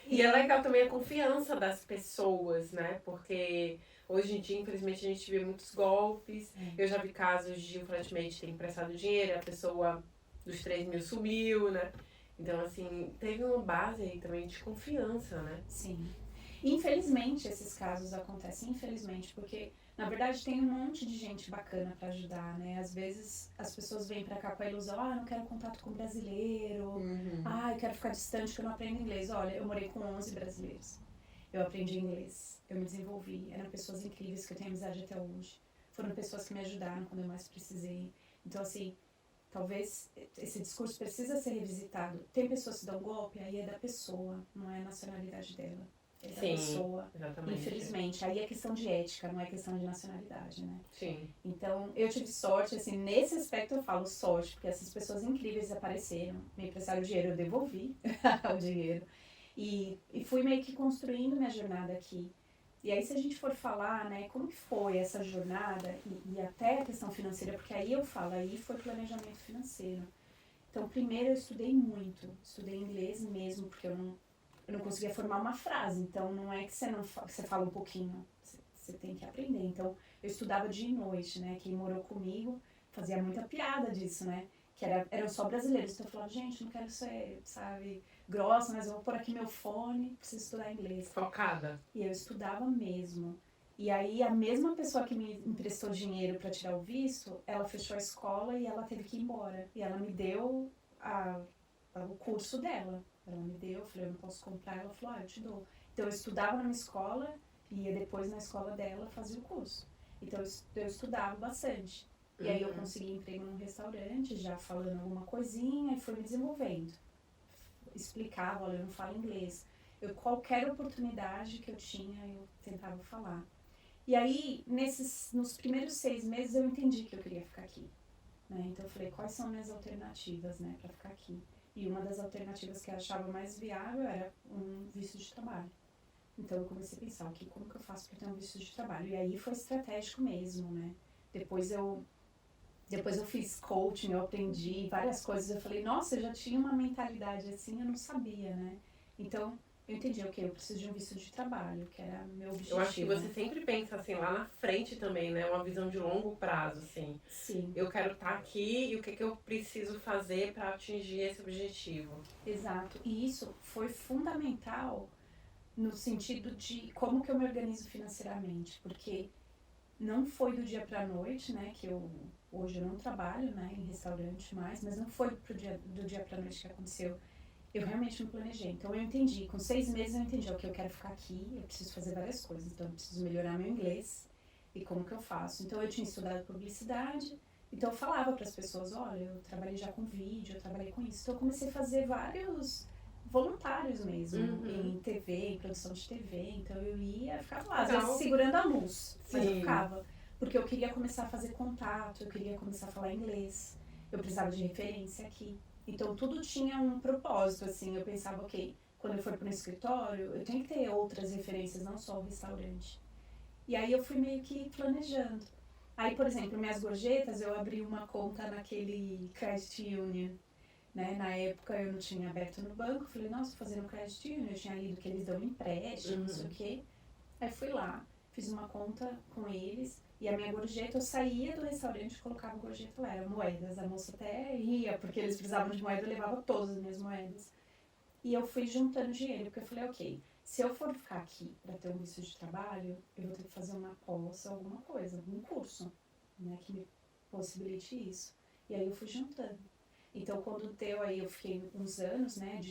E é legal também a confiança das pessoas, né? Porque hoje em dia, infelizmente, a gente vê muitos golpes. Eu já vi casos de um flatmate ter emprestado dinheiro e a pessoa dos 3 mil sumiu, né? Então, assim, teve uma base aí também de confiança, né? Sim. Infelizmente, esses casos acontecem, infelizmente, porque, na verdade, tem um monte de gente bacana pra ajudar, né? Às vezes, as pessoas vêm pra cá com a ilusão, não quero contato com brasileiro, eu quero ficar distante que eu não aprendo inglês. Olha, eu morei com 11 brasileiros. Eu aprendi inglês, eu me desenvolvi, eram pessoas incríveis que eu tenho amizade até hoje. Foram pessoas que me ajudaram quando eu mais precisei. Então, assim, talvez esse discurso precisa ser revisitado. Tem pessoas que dão golpe, aí é da pessoa, não é a nacionalidade dela. É da pessoa, exatamente. Infelizmente. Aí é questão de ética, não é questão de nacionalidade, né? Sim. Então, eu tive sorte, assim, nesse aspecto eu falo sorte, porque essas pessoas incríveis apareceram, me emprestaram dinheiro, eu devolvi o dinheiro. E fui meio que construindo minha jornada aqui. E aí, se a gente for falar, né, como que foi essa jornada e até a questão financeira, porque aí eu falo, aí foi planejamento financeiro. Então, primeiro eu estudei muito, estudei inglês mesmo, porque eu não conseguia formar uma frase. Então, não é que você fala um pouquinho, você tem que aprender. Então, eu estudava dia e noite, né? Quem morou comigo fazia muita piada disso, né? Que eram só brasileiros. Então, eu falava, gente, não quero ser, sabe, grossa, mas eu vou pôr aqui meu fone, preciso estudar inglês. Focada. E eu estudava mesmo. E aí, a mesma pessoa que me emprestou dinheiro para tirar o visto, ela fechou a escola e ela teve que ir embora. E ela me deu o curso dela. Ela me deu, eu falei, eu não posso comprar. Ela falou, eu te dou. Então, eu estudava na minha escola e ia depois na escola dela fazer o curso. Então, eu estudava bastante. E aí, eu consegui emprego num restaurante, já falando alguma coisinha, e fui me desenvolvendo. Explicava, olha, eu não falo inglês. Qualquer oportunidade que eu tinha, eu tentava falar. E aí, nos primeiros 6 meses, eu entendi que eu queria ficar aqui. Né? Então, eu falei, quais são minhas alternativas, né, para ficar aqui? E uma das alternativas que eu achava mais viável era um visto de trabalho. Então, eu comecei a pensar, ok, como que eu faço para ter um visto de trabalho? E aí foi estratégico mesmo, né? Depois eu fiz coaching, eu aprendi várias coisas. Eu falei, nossa, eu já tinha uma mentalidade assim, eu não sabia, né? Então, eu entendi, ok, eu preciso de um visto de trabalho, que era meu objetivo. Eu acho que você sempre pensa assim, lá na frente também, né? Uma visão de longo prazo, assim. Sim. Eu quero estar aqui e o que eu preciso fazer para atingir esse objetivo. Exato. E isso foi fundamental no sentido de como que eu me organizo financeiramente, porque não foi do dia pra noite, né, que hoje eu não trabalho, né, em restaurante mais, mas não foi do dia pra noite que aconteceu. Eu realmente me planejei. Então eu entendi, com 6 meses eu entendi, ok, eu quero ficar aqui, eu preciso fazer várias coisas, então eu preciso melhorar meu inglês e como que eu faço. Então eu tinha estudado publicidade, então eu falava para as pessoas, olha, eu trabalhei já com vídeo, eu trabalhei com isso. Então eu comecei a fazer vários voluntários mesmo, em TV, em produção de TV. Então eu ia, ficava lá, às vezes segurando a luz, mas eu ficava. Porque eu queria começar a fazer contato, eu queria começar a falar inglês, eu precisava de referência aqui. Então tudo tinha um propósito, assim, eu pensava, ok, quando eu for para um escritório, eu tenho que ter outras referências, não só o restaurante. E aí eu fui meio que planejando. Aí, por exemplo, minhas gorjetas, eu abri uma conta naquele Credit Union, né? Na época eu não tinha aberto no banco, falei, nossa, vou fazer no Credit Union, eu tinha lido que eles dão empréstimo, não sei o quê. Aí fui lá, fiz uma conta com eles, e a minha gorjeta, eu saía do restaurante e colocava gorjeta lá, eram moedas. A moça até ria, porque eles precisavam de moeda, eu levava todas as minhas moedas. E eu fui juntando dinheiro, porque eu falei, ok, se eu for ficar aqui para ter um visto de trabalho, eu vou ter que fazer uma pós, alguma coisa, algum curso, né, que me possibilite isso. E aí eu fui juntando. Então, quando deu aí, eu fiquei uns anos, né,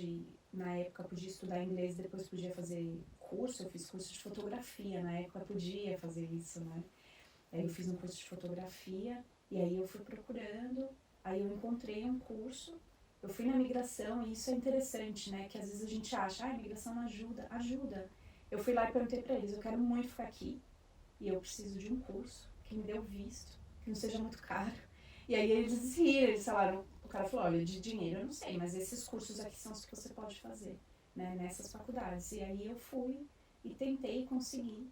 na época podia estudar inglês, depois podia fazer curso, eu fiz curso de fotografia, na época podia fazer isso, né. Aí eu fiz um curso de fotografia, e aí eu fui procurando, aí eu encontrei um curso, eu fui na migração, e isso é interessante, né, que às vezes a gente acha, a migração não ajuda. Eu fui lá e perguntei pra eles, eu quero muito ficar aqui, e eu preciso de um curso, que me dê o visto, que não seja muito caro. E aí eles riram, eles falaram, o cara falou, olha, de dinheiro eu não sei, mas esses cursos aqui são os que você pode fazer, né, nessas faculdades. E aí eu fui e tentei conseguir.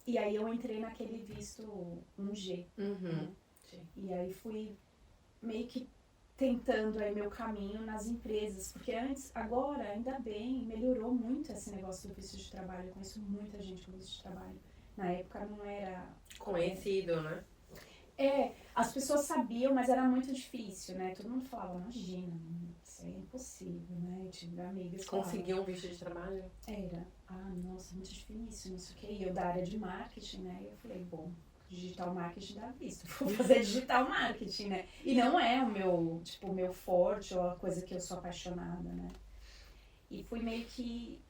E aí eu entrei naquele visto 1G. Né? E aí fui meio que tentando aí meu caminho nas empresas, porque agora, ainda bem, melhorou muito esse negócio do visto de trabalho. Eu conheço muita gente com visto de trabalho. Na época não era conhecido, né? As pessoas sabiam, mas era muito difícil, né? Todo mundo falava, imagina, isso é impossível, né? Eu tive amigas que conseguiam um visto de trabalho? Era. Nossa, muito difícil, não sei o quê. E eu da área de marketing, né? E eu falei, bom, digital marketing dá visto. Vou fazer digital marketing, né? E não é o meu forte ou a coisa que eu sou apaixonada, né? E fui meio que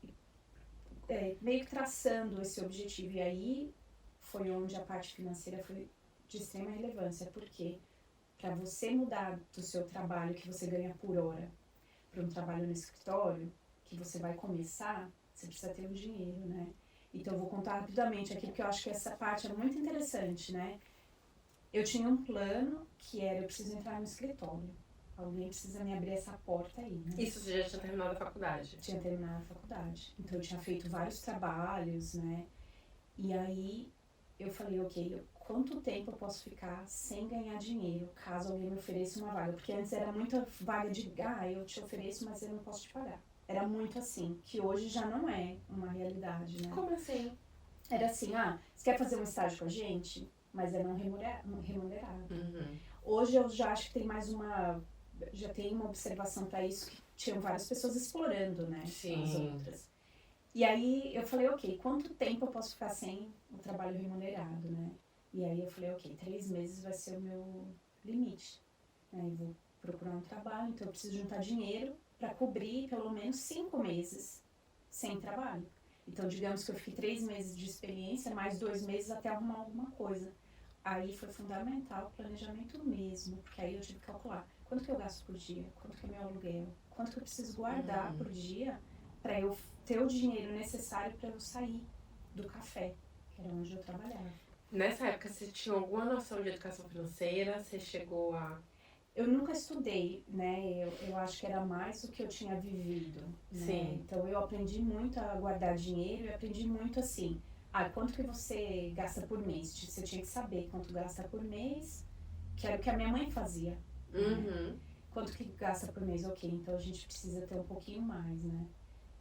traçando esse objetivo. E aí foi onde a parte financeira foi de extrema relevância, porque para você mudar do seu trabalho que você ganha por hora para um trabalho no escritório, que você vai começar, você precisa ter o dinheiro, né? Então eu vou contar rapidamente aqui, porque eu acho que essa parte é muito interessante, né? Eu tinha um plano que era, eu preciso entrar no escritório. Alguém precisa me abrir essa porta aí, né? Isso, você já tinha terminado a faculdade? Tinha terminado a faculdade. Então eu tinha feito vários trabalhos, né? E aí eu falei, ok, quanto tempo eu posso ficar sem ganhar dinheiro, caso alguém me ofereça uma vaga? Porque antes era muita vaga de, eu te ofereço, mas eu não posso te pagar. Era muito assim, que hoje já não é uma realidade, né? Como assim? Era assim, você quer fazer um estágio com a gente? Mas é não remunerado. Hoje eu já acho que tem já tem uma observação para isso, que tinham várias pessoas explorando, né? Sim. As outras. E aí eu falei, ok, quanto tempo eu posso ficar sem o trabalho remunerado, né? E aí eu falei, ok, 3 meses vai ser o meu limite. Aí eu vou procurar um trabalho, então eu preciso juntar dinheiro para cobrir pelo menos 5 meses sem trabalho. Então, digamos que eu fiquei 3 meses de experiência, mais 2 meses até arrumar alguma coisa. Aí foi fundamental o planejamento mesmo, porque aí eu tive que calcular quanto que eu gasto por dia, quanto que é meu aluguel, quanto que eu preciso guardar por dia para eu ter o dinheiro necessário para eu sair do café, que era onde eu trabalhava. Nessa época, você tinha alguma noção de educação financeira? Você chegou a... Eu nunca estudei, né? Eu acho que era mais o que eu tinha vivido, né? Sim. Então eu aprendi muito a guardar dinheiro e aprendi muito assim, quanto que você gasta por mês? Você tinha que saber quanto gasta por mês, que era o que a minha mãe fazia. Né? Quanto que gasta por mês? Ok, então a gente precisa ter um pouquinho mais, né?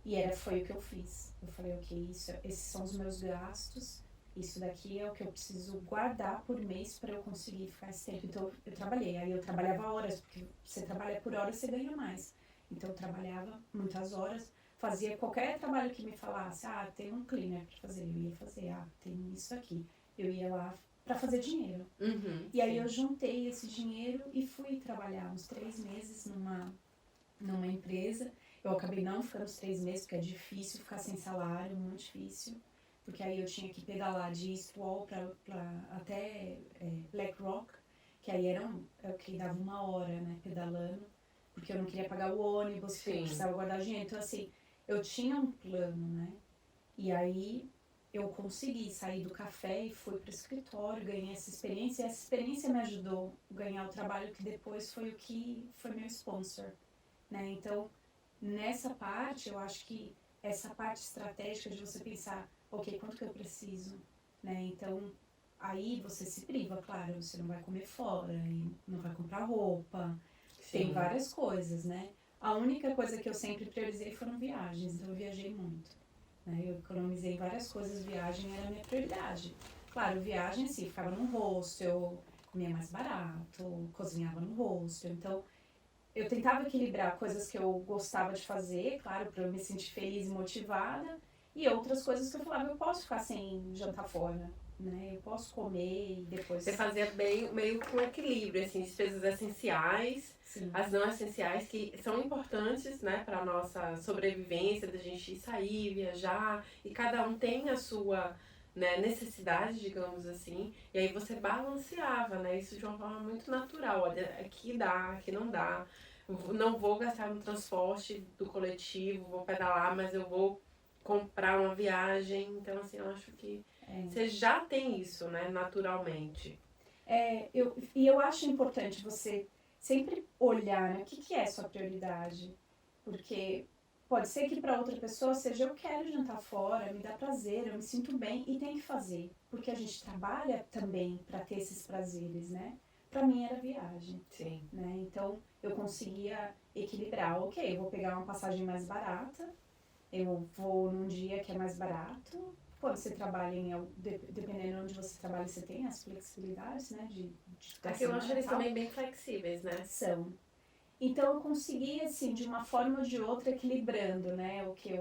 E foi o que eu fiz. Eu falei, ok, esses são os meus gastos, isso daqui é o que eu preciso guardar por mês para eu conseguir ficar esse tempo. Então eu trabalhei, aí eu trabalhava horas, porque você trabalha por hora, você ganha mais. Então eu trabalhava muitas horas, fazia qualquer trabalho que me falasse, tem um cleaner para fazer, eu ia fazer, tem isso aqui. Eu ia lá para fazer dinheiro. E aí eu juntei esse dinheiro e fui trabalhar uns 3 meses numa empresa. Eu acabei não ficando os 3 meses, porque é difícil ficar sem salário, muito difícil. Porque aí eu tinha que pedalar de Eastwall até BlackRock, que aí era que dava 1 hora, né, pedalando, porque eu não queria pagar o ônibus, porque eu precisava guardar dinheiro. Então, assim, eu tinha um plano, né? E aí eu consegui sair do café e fui para o escritório, ganhei essa experiência. E essa experiência me ajudou a ganhar o trabalho que depois foi o que foi meu sponsor, né? Então, nessa parte, eu acho que essa parte estratégica de você pensar, ok, quanto que eu preciso, né? Então, aí você se priva, claro, você não vai comer fora, e não vai comprar roupa, tem várias coisas, né? A única coisa que eu sempre priorizei foram viagens, então eu viajei muito, né? Eu economizei várias coisas, viagem era a minha prioridade. Claro, viagem, assim, ficava no hostel, comia mais barato, cozinhava no hostel, então eu tentava equilibrar coisas que eu gostava de fazer, claro, para eu me sentir feliz e motivada, e outras coisas que eu falava, eu posso ficar sem jantar fora, né? Eu posso comer e depois... Você fazia meio com equilíbrio, assim, despesas essenciais, Sim. As não essenciais, que são importantes, né, para a nossa sobrevivência, da gente sair, viajar, e cada um tem a sua, né, necessidade, digamos assim, e aí você balanceava, né, isso de uma forma muito natural, olha, aqui dá, aqui não dá, não vou gastar no transporte do coletivo, vou pedalar, mas eu vou comprar uma viagem, então assim, eu acho que Você já tem isso, né, naturalmente. Eu acho importante você sempre olhar, né, o que é sua prioridade. Porque pode ser que para outra pessoa seja eu quero jantar fora, me dá prazer, eu me sinto bem e tem que fazer. Porque a gente trabalha também para ter esses prazeres, né? Para mim era viagem. Sim. Né? Então eu conseguia equilibrar. Ok, eu vou pegar uma passagem mais barata, eu vou num dia que é mais barato. Quando você trabalha dependendo de onde você trabalha, você tem as flexibilidades, né? Aqui eu acho eles também bem flexíveis, né? São. Então eu consegui, assim, de uma forma ou de outra, equilibrando, né, o que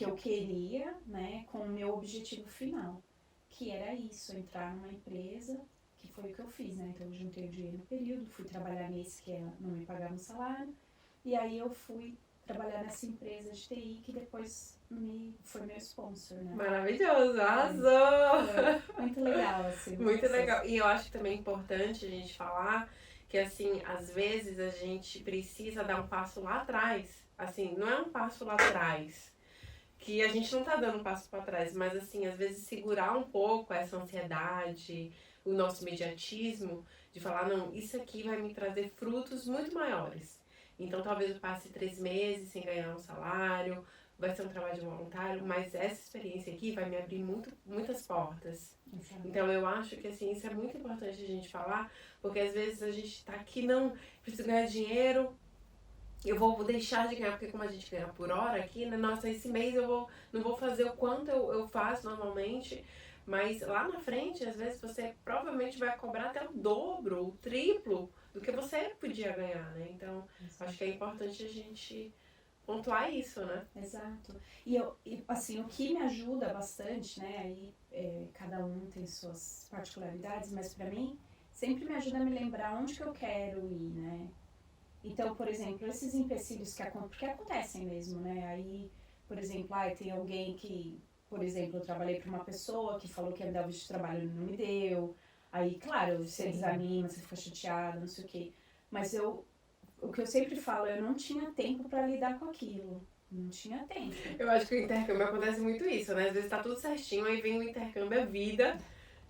eu queria, né, com o meu objetivo final, que era isso, entrar numa empresa, que foi o que eu fiz, né, então eu juntei o dinheiro no período, fui trabalhar nesse que não me pagava um salário, e aí eu fui trabalhar nessa empresa de TI que depois foi meu sponsor, né. Maravilhoso, arrasou! Foi muito legal, assim. Muito legal. E eu acho também importante a gente falar que, assim, às vezes a gente precisa dar um passo lá atrás. Assim, não é um passo lá atrás, que a gente não tá dando um passo para trás, mas, assim, às vezes segurar um pouco essa ansiedade, o nosso imediatismo, de falar, não, isso aqui vai me trazer frutos muito maiores. Então, talvez eu passe 3 meses sem ganhar um salário, vai ser um trabalho voluntário, mas essa experiência aqui vai me abrir muitas portas. Exato. Então eu acho que assim, isso é muito importante a gente falar, porque às vezes a gente tá aqui, não, preciso ganhar dinheiro, eu vou deixar de ganhar, porque como a gente ganha por hora aqui, né, nossa, esse mês não vou fazer o quanto eu faço normalmente, mas lá na frente, às vezes você provavelmente vai cobrar até o dobro, o triplo do que você podia ganhar, né? Então, acho que é importante a gente pontuar isso, né? Exato. E assim, o que me ajuda bastante, né, aí cada um tem suas particularidades, mas pra mim sempre me ajuda a me lembrar onde que eu quero ir, né. Então, por exemplo, esses empecilhos porque acontecem mesmo, né, aí, por exemplo, tem alguém que, por exemplo, eu trabalhei para uma pessoa que falou que ia me dar o visto de trabalho e não me deu, aí, claro, você desanima, você fica chateada, não sei o quê, mas o que eu sempre falo, eu não tinha tempo para lidar com aquilo. Não tinha tempo. Eu acho que o intercâmbio acontece muito isso, né? Às vezes tá tudo certinho, aí vem o intercâmbio, a vida,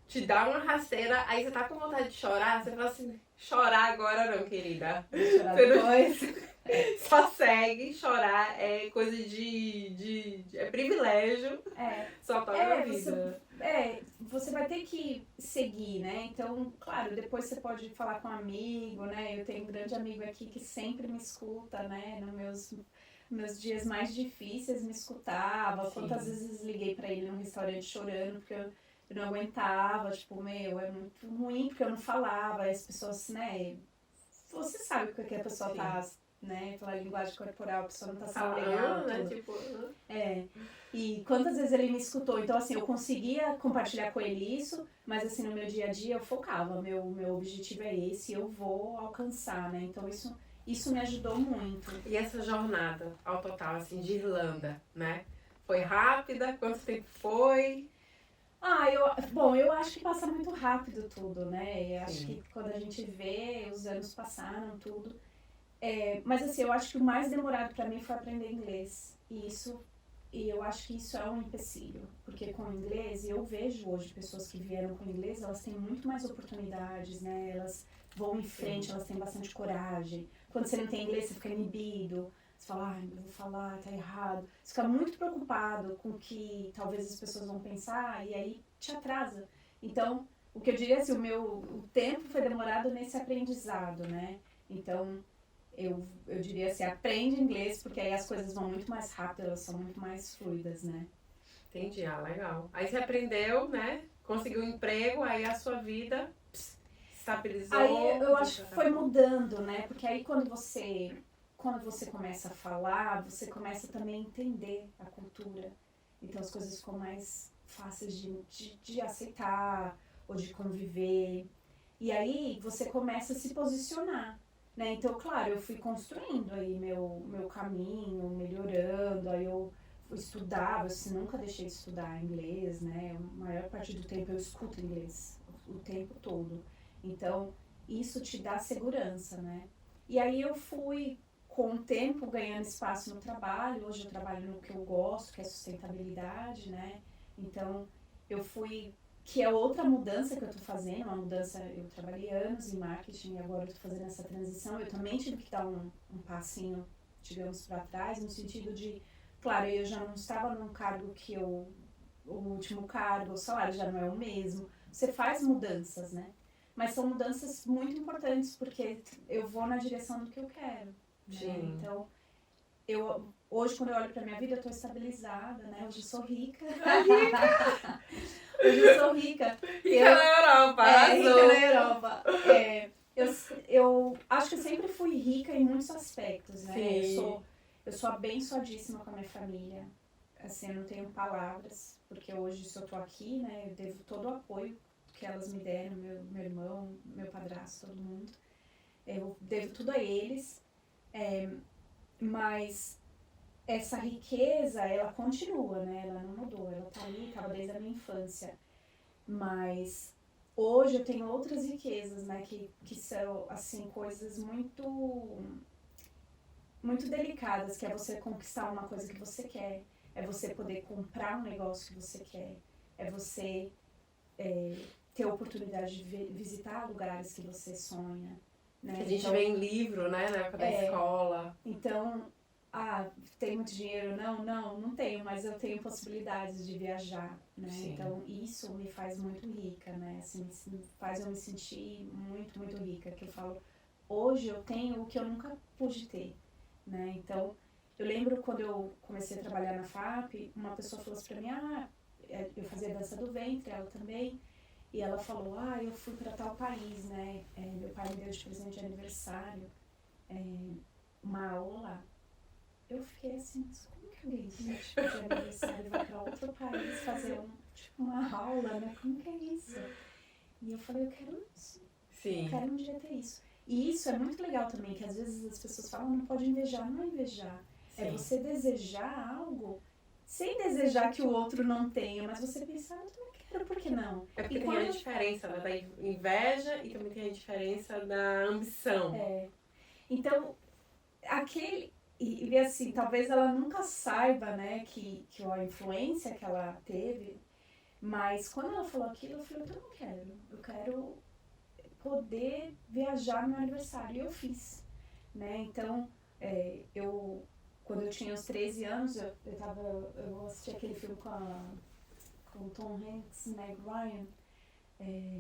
te dá uma rasteira, aí você tá com vontade de chorar, você fala assim, chorar agora não, querida. Chorar depois. Só segue, chorar é coisa é privilégio. Só toca na vida. Você vai ter que seguir, né? Então, claro, depois você pode falar com um amigo, né? Eu tenho um grande amigo aqui que sempre me escuta, né? Nos meus dias mais difíceis me escutava. Sim. Quantas vezes liguei pra ele num restaurante chorando porque eu não aguentava, tipo, é muito ruim porque eu não falava, as pessoas, né? Você sabe o que a pessoa Sim. tá, né? Pela linguagem corporal, a pessoa não tá sendo legal. Né? Tipo, E quantas vezes ele me escutou, então assim, eu conseguia compartilhar com ele isso, mas assim, no meu dia a dia eu focava, meu objetivo é esse, eu vou alcançar, né? Então isso me ajudou muito. E essa jornada, ao total, assim, de Irlanda, né? Foi rápida? Quanto tempo foi? Eu acho que passa muito rápido tudo, né? Eu acho que quando a gente vê, os anos passaram, tudo. Mas assim, eu acho que o mais demorado pra mim foi aprender inglês. E eu acho que isso é um empecilho, porque com o inglês, eu vejo hoje pessoas que vieram com o inglês, elas têm muito mais oportunidades, né? Elas vão em frente, elas têm bastante coragem. Quando você não tem inglês, você fica inibido. Você fala, eu vou falar, tá errado. Você fica muito preocupado com o que talvez as pessoas vão pensar e aí te atrasa. Então, o que eu diria assim, o tempo foi demorado nesse aprendizado, né? Então, eu diria assim, aprende inglês, porque aí as coisas vão muito mais rápido, elas são muito mais fluidas, né? Entendi, legal. Aí você aprendeu, né? Conseguiu um emprego, aí a sua vida estabilizou. Aí eu acho que foi mudando, né? Porque aí quando você começa a falar, você começa também a entender a cultura. Então as coisas ficam mais fáceis de aceitar ou de conviver. E aí você começa a se posicionar. Né? Então, claro, eu fui construindo aí meu caminho, melhorando, aí eu estudava, assim, nunca deixei de estudar inglês, né? A maior parte do tempo eu escuto inglês, o tempo todo. Então, isso te dá segurança, né? E aí eu fui, com o tempo, ganhando espaço no trabalho, hoje eu trabalho no que eu gosto, que é sustentabilidade, né? Então, que é outra mudança que eu tô fazendo, uma mudança, eu trabalhei anos em marketing e agora eu tô fazendo essa transição, eu também tive que dar um passinho, digamos, para trás, no sentido de, claro, eu já não estava num cargo o último cargo, o salário já não é o mesmo, você faz mudanças, né? Mas são mudanças muito importantes, porque eu vou na direção do que eu quero, né? Então, hoje, quando eu olho pra minha vida, eu tô estabilizada, né? Hoje eu sou rica. Hoje eu sou rica. Rica na Europa, rica na Europa. Eu acho que eu sempre fui rica em muitos aspectos, né? Eu sou abençoadíssima com a minha família. Assim, eu não tenho palavras, porque hoje, se eu tô aqui, né? Eu devo todo o apoio que elas me deram, meu irmão, meu padrasto, todo mundo. Eu devo tudo a eles. Mas essa riqueza, ela continua, né? Ela não mudou, ela tá ali, tava desde a minha infância. Mas hoje eu tenho outras riquezas, né? Que são, assim, coisas muito delicadas, que é você conquistar uma coisa que você quer, é você poder comprar um negócio que você quer, é você ter a oportunidade de visitar lugares que você sonha, né? Que a gente vê em livro, né? Na época da escola. Então, tem muito dinheiro? Não tenho, mas eu tenho possibilidades de viajar, né? Sim. Então, isso me faz muito rica, né? Assim, faz eu me sentir muito, muito rica, que eu falo, hoje eu tenho o que eu nunca pude ter, né? Então, eu lembro quando eu comecei a trabalhar na FAP, uma pessoa falou assim pra mim, eu fazia dança do ventre, ela também, e ela falou, eu fui pra tal país, né? Meu pai me deu de presente de aniversário uma aula lá. Eu fiquei assim, mas como que alguém tipo, de aniversário vai pra outro país fazer uma aula, né? Como que é isso? E eu falei, eu quero isso. Sim. Eu quero um dia ter isso. E isso é muito legal também, que às vezes as pessoas falam, não pode invejar. Não é invejar. Sim. É você desejar algo sem desejar que o outro não tenha, mas você pensar, eu também quero, por que não? É porque tem a diferença, né, da inveja e também tem a diferença da ambição. Então, e assim, talvez ela nunca saiba, né, que a influência que ela teve, mas quando ela falou aquilo, eu falei, eu quero poder viajar no meu aniversário, e eu fiz, né? Então, quando eu tinha uns 13 anos, eu assisti aquele filme com Tom Hanks e Meg Ryan,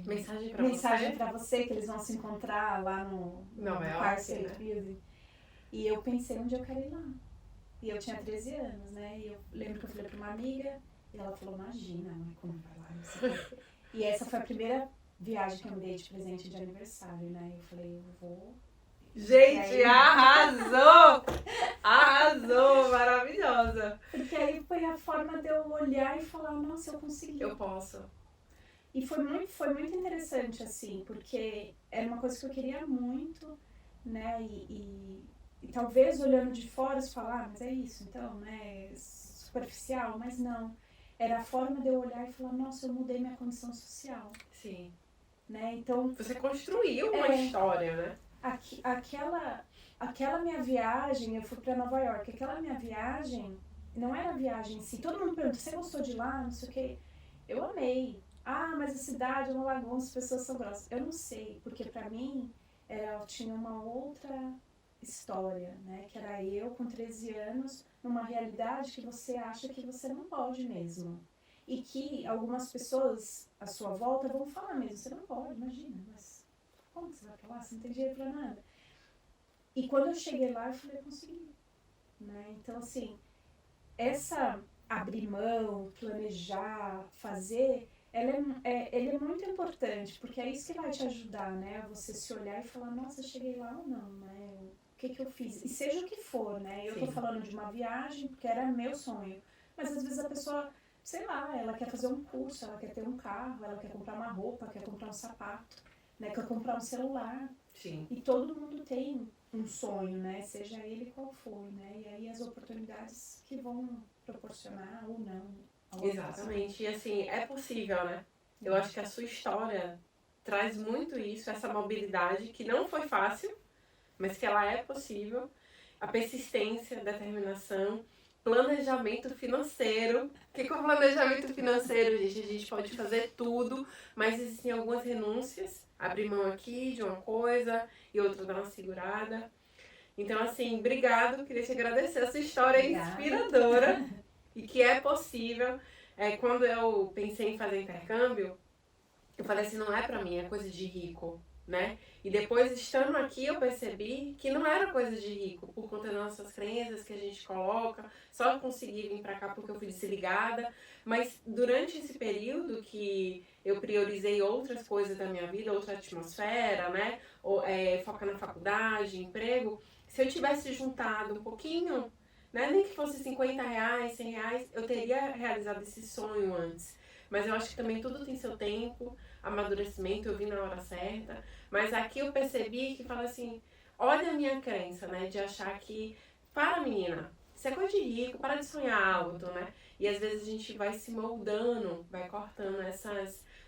Mensagem pra você, que eles vão se encontrar lá no Park State Building. E eu pensei, um dia eu quero ir lá. E eu tinha 13 anos, né? E eu lembro que eu falei pra uma amiga, e ela falou, imagina, como vai lá? E essa foi a primeira viagem que eu me dei de presente de aniversário, né? Eu falei, eu vou... Gente, arrasou! Arrasou! Maravilhosa! Porque aí foi a forma de eu olhar e falar, nossa, eu consegui. Eu posso. E foi muito interessante, assim, porque era uma coisa que eu queria muito, né? E talvez olhando de fora você falar, mas é isso, então, né? Superficial, mas não. Era a forma de eu olhar e falar, nossa, eu mudei minha condição social. Sim. Né? Então, você construiu uma história, né? Aquela minha viagem, eu fui pra Nova York, aquela minha viagem, não era a viagem em si. Todo mundo pergunta, você gostou de lá? Não sei o quê. Eu amei. Mas a cidade é uma lagoa, as pessoas são grossas. Eu não sei, porque pra mim, tinha uma outra história, né? Que era eu com 13 anos, numa realidade que você acha que você não pode mesmo. E que algumas pessoas à sua volta vão falar mesmo, você não pode, imagina, mas como você vai pra lá? Você não tem dinheiro pra nada. E quando eu cheguei lá, eu falei, eu consegui. Né? Então, assim, essa abrir mão, planejar, fazer, ele é muito importante, porque é isso que vai te ajudar, né? Você se olhar e falar, nossa, cheguei lá ou não, né? O que eu fiz? E seja o que for, né? Eu tô falando de uma viagem, porque era meu sonho. Mas às vezes a pessoa, sei lá, ela quer fazer um curso, ela quer ter um carro, ela quer comprar uma roupa, quer comprar um sapato, né? Quer comprar um celular. Sim. E todo mundo tem um sonho, né? Seja ele qual for, né? E aí as oportunidades que vão proporcionar ou não. Exatamente. E assim, é possível, né? Eu acho que a sua história traz muito isso, essa mobilidade que não foi fácil, mas que ela é possível. A persistência, a determinação planejamento financeiro. O que é o planejamento financeiro, gente? A gente pode fazer tudo, mas existem algumas renúncias. Abrir mão aqui de uma coisa e outra dar uma segurada. Então, assim, obrigado. Queria te agradecer. Essa história é inspiradora e que é possível. Quando eu pensei em fazer intercâmbio, eu falei assim, não é pra mim, é coisa de rico, né? E depois, estando aqui, eu percebi que não era coisa de rico, por conta das nossas crenças que a gente coloca. Só consegui vir pra cá porque eu fui desligada. Mas durante esse período que eu priorizei outras coisas da minha vida, outra atmosfera, né? Focar na faculdade, emprego. Se eu tivesse juntado um pouquinho, né? Nem que fosse R$50, R$100, eu teria realizado esse sonho antes. Mas eu acho que também tudo tem seu tempo, amadurecimento, eu vim na hora certa. Mas aqui eu percebi que fala assim, olha a minha crença, né? De achar que, para menina, isso é coisa de rico, para de sonhar alto, né? E às vezes a gente vai se moldando, vai cortando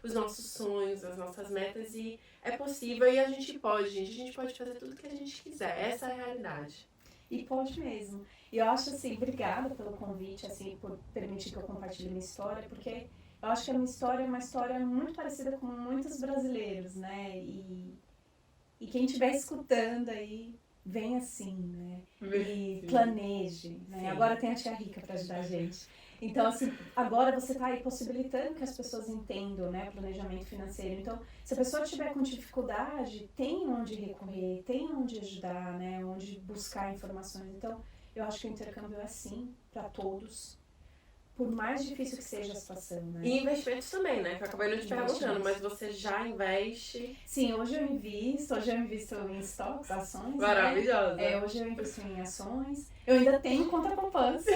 os nossos sonhos, as nossas metas e é possível e a gente pode fazer tudo que a gente quiser. Essa é a realidade. E pode mesmo. E eu acho assim, obrigada pelo convite, assim, por permitir que eu compartilhe minha história, porque eu acho que a minha história é uma história muito parecida com muitos brasileiros, né? E quem estiver escutando aí, vem assim, né? E planeje, né? Sim. Agora tem a tia Rica para ajudar a gente. Então, assim, agora você está aí possibilitando que as pessoas entendam, né, planejamento financeiro. Então, se a pessoa estiver com dificuldade, tem onde recorrer, tem onde ajudar, né, onde buscar informações. Então, eu acho que o intercâmbio é assim para todos, por mais difícil que seja a situação, né? E investimentos também, né? Que eu acabei não te perguntando, mas você já investe? Sim, hoje eu invisto em estoques, ações. Maravilhosa. Né? Hoje eu invisto em ações. Eu ainda tenho conta poupança.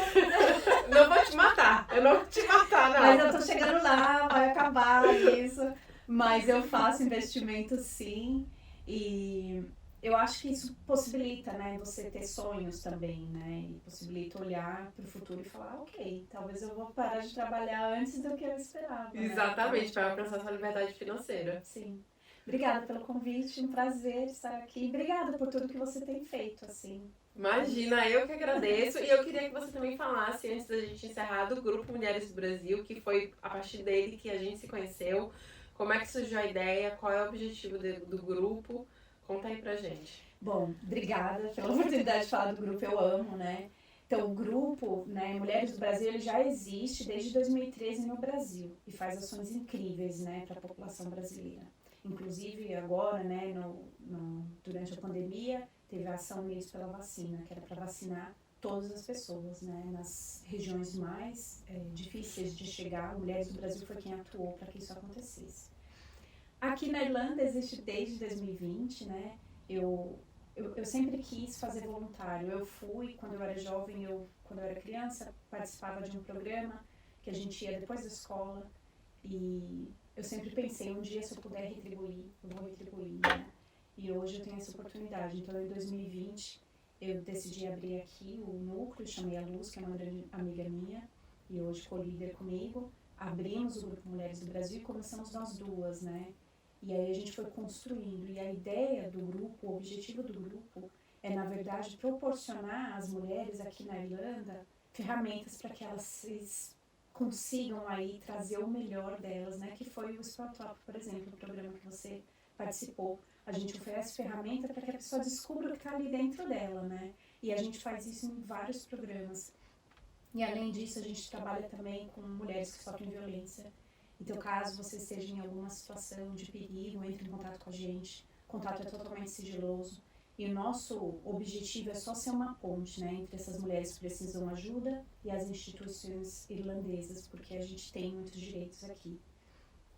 Não vou te matar, eu não vou te matar, não. Mas eu tô chegando lá, vai acabar isso. Mas eu faço investimento sim. E eu acho que isso possibilita, né, você ter sonhos também, né, e possibilita olhar para o futuro e falar, ok, talvez eu vou parar de trabalhar antes do que eu esperava. Exatamente, né? para alcançar sua liberdade financeira. Sim. Obrigada pelo convite, um prazer estar aqui. Obrigada por tudo que você tem feito, assim. Imagina, eu que agradeço. E eu queria que você também falasse, antes da gente encerrar, do Grupo Mulheres do Brasil, que foi a partir dele que a gente se conheceu. Como é que surgiu a ideia? Qual é o objetivo do grupo? Conta aí pra gente. Bom, obrigada pela oportunidade de falar do grupo, eu amo, né? Então, o grupo, né, Mulheres do Brasil, ele já existe desde 2013 no Brasil e faz ações incríveis, né, para a população brasileira. Inclusive, agora, né, durante a pandemia, teve a ação Unidos pela Vacina, que era para vacinar todas as pessoas, né, nas regiões mais difíceis de chegar. Mulheres do Brasil foi quem atuou para que isso acontecesse. Aqui na Irlanda existe desde 2020, né? Eu sempre quis fazer voluntário. Eu fui, quando eu era jovem, quando eu era criança, participava de um programa que a gente ia depois da escola e eu sempre pensei, um dia se eu puder retribuir, eu vou retribuir, né? E hoje eu tenho essa oportunidade. Então, em 2020, eu decidi abrir aqui o núcleo, chamei a Luz, que é uma grande amiga minha, e hoje co-líder comigo. Abrimos o Grupo Mulheres do Brasil e começamos nós duas, né? E aí a gente foi construindo. E a ideia do grupo, o objetivo do grupo é, na verdade, proporcionar às mulheres aqui na Irlanda ferramentas para que elas consigam aí trazer o melhor delas, né? Que foi o Sprout Up, por exemplo, o programa que você participou. A gente oferece ferramenta para que a pessoa descubra o que está ali dentro dela, né? E a gente faz isso em vários programas. E além disso, a gente trabalha também com mulheres que sofrem violência. Então, caso você esteja em alguma situação de perigo, entre em contato com a gente. O contato é totalmente sigiloso. E o nosso objetivo é só ser uma ponte, né, entre essas mulheres que precisam de ajuda e as instituições irlandesas, porque a gente tem muitos direitos aqui.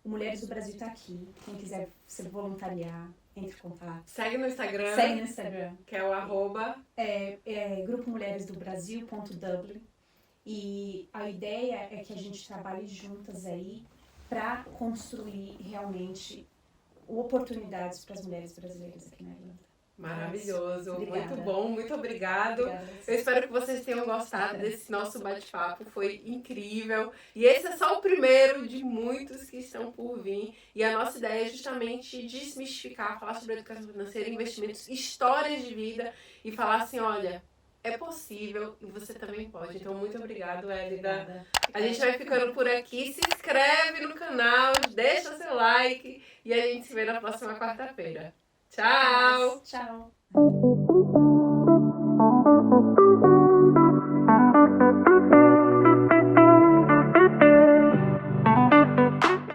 O Mulheres do Brasil está aqui. Quem quiser se voluntariar, entre em contato. Segue no Instagram. Segue no Instagram. Que é o @ grupomulheresdobrasil.dublin. E a ideia é que a gente trabalhe juntas aí para construir realmente oportunidades para as mulheres brasileiras aqui na Irlanda. Maravilhoso, Obrigada. Muito bom, muito obrigado. Eu espero que vocês tenham gostado desse nosso bate-papo, foi incrível. E esse é só o primeiro de muitos que estão por vir. E a nossa ideia é justamente desmistificar, falar sobre educação financeira, investimentos, histórias de vida e falar assim, olha, é possível e você também pode. Então, muito obrigado, Elida. Obrigada. A gente vai ficando por aqui. Se inscreve no canal, deixa seu like e a gente se vê na próxima quarta-feira. Tchau! Tchau!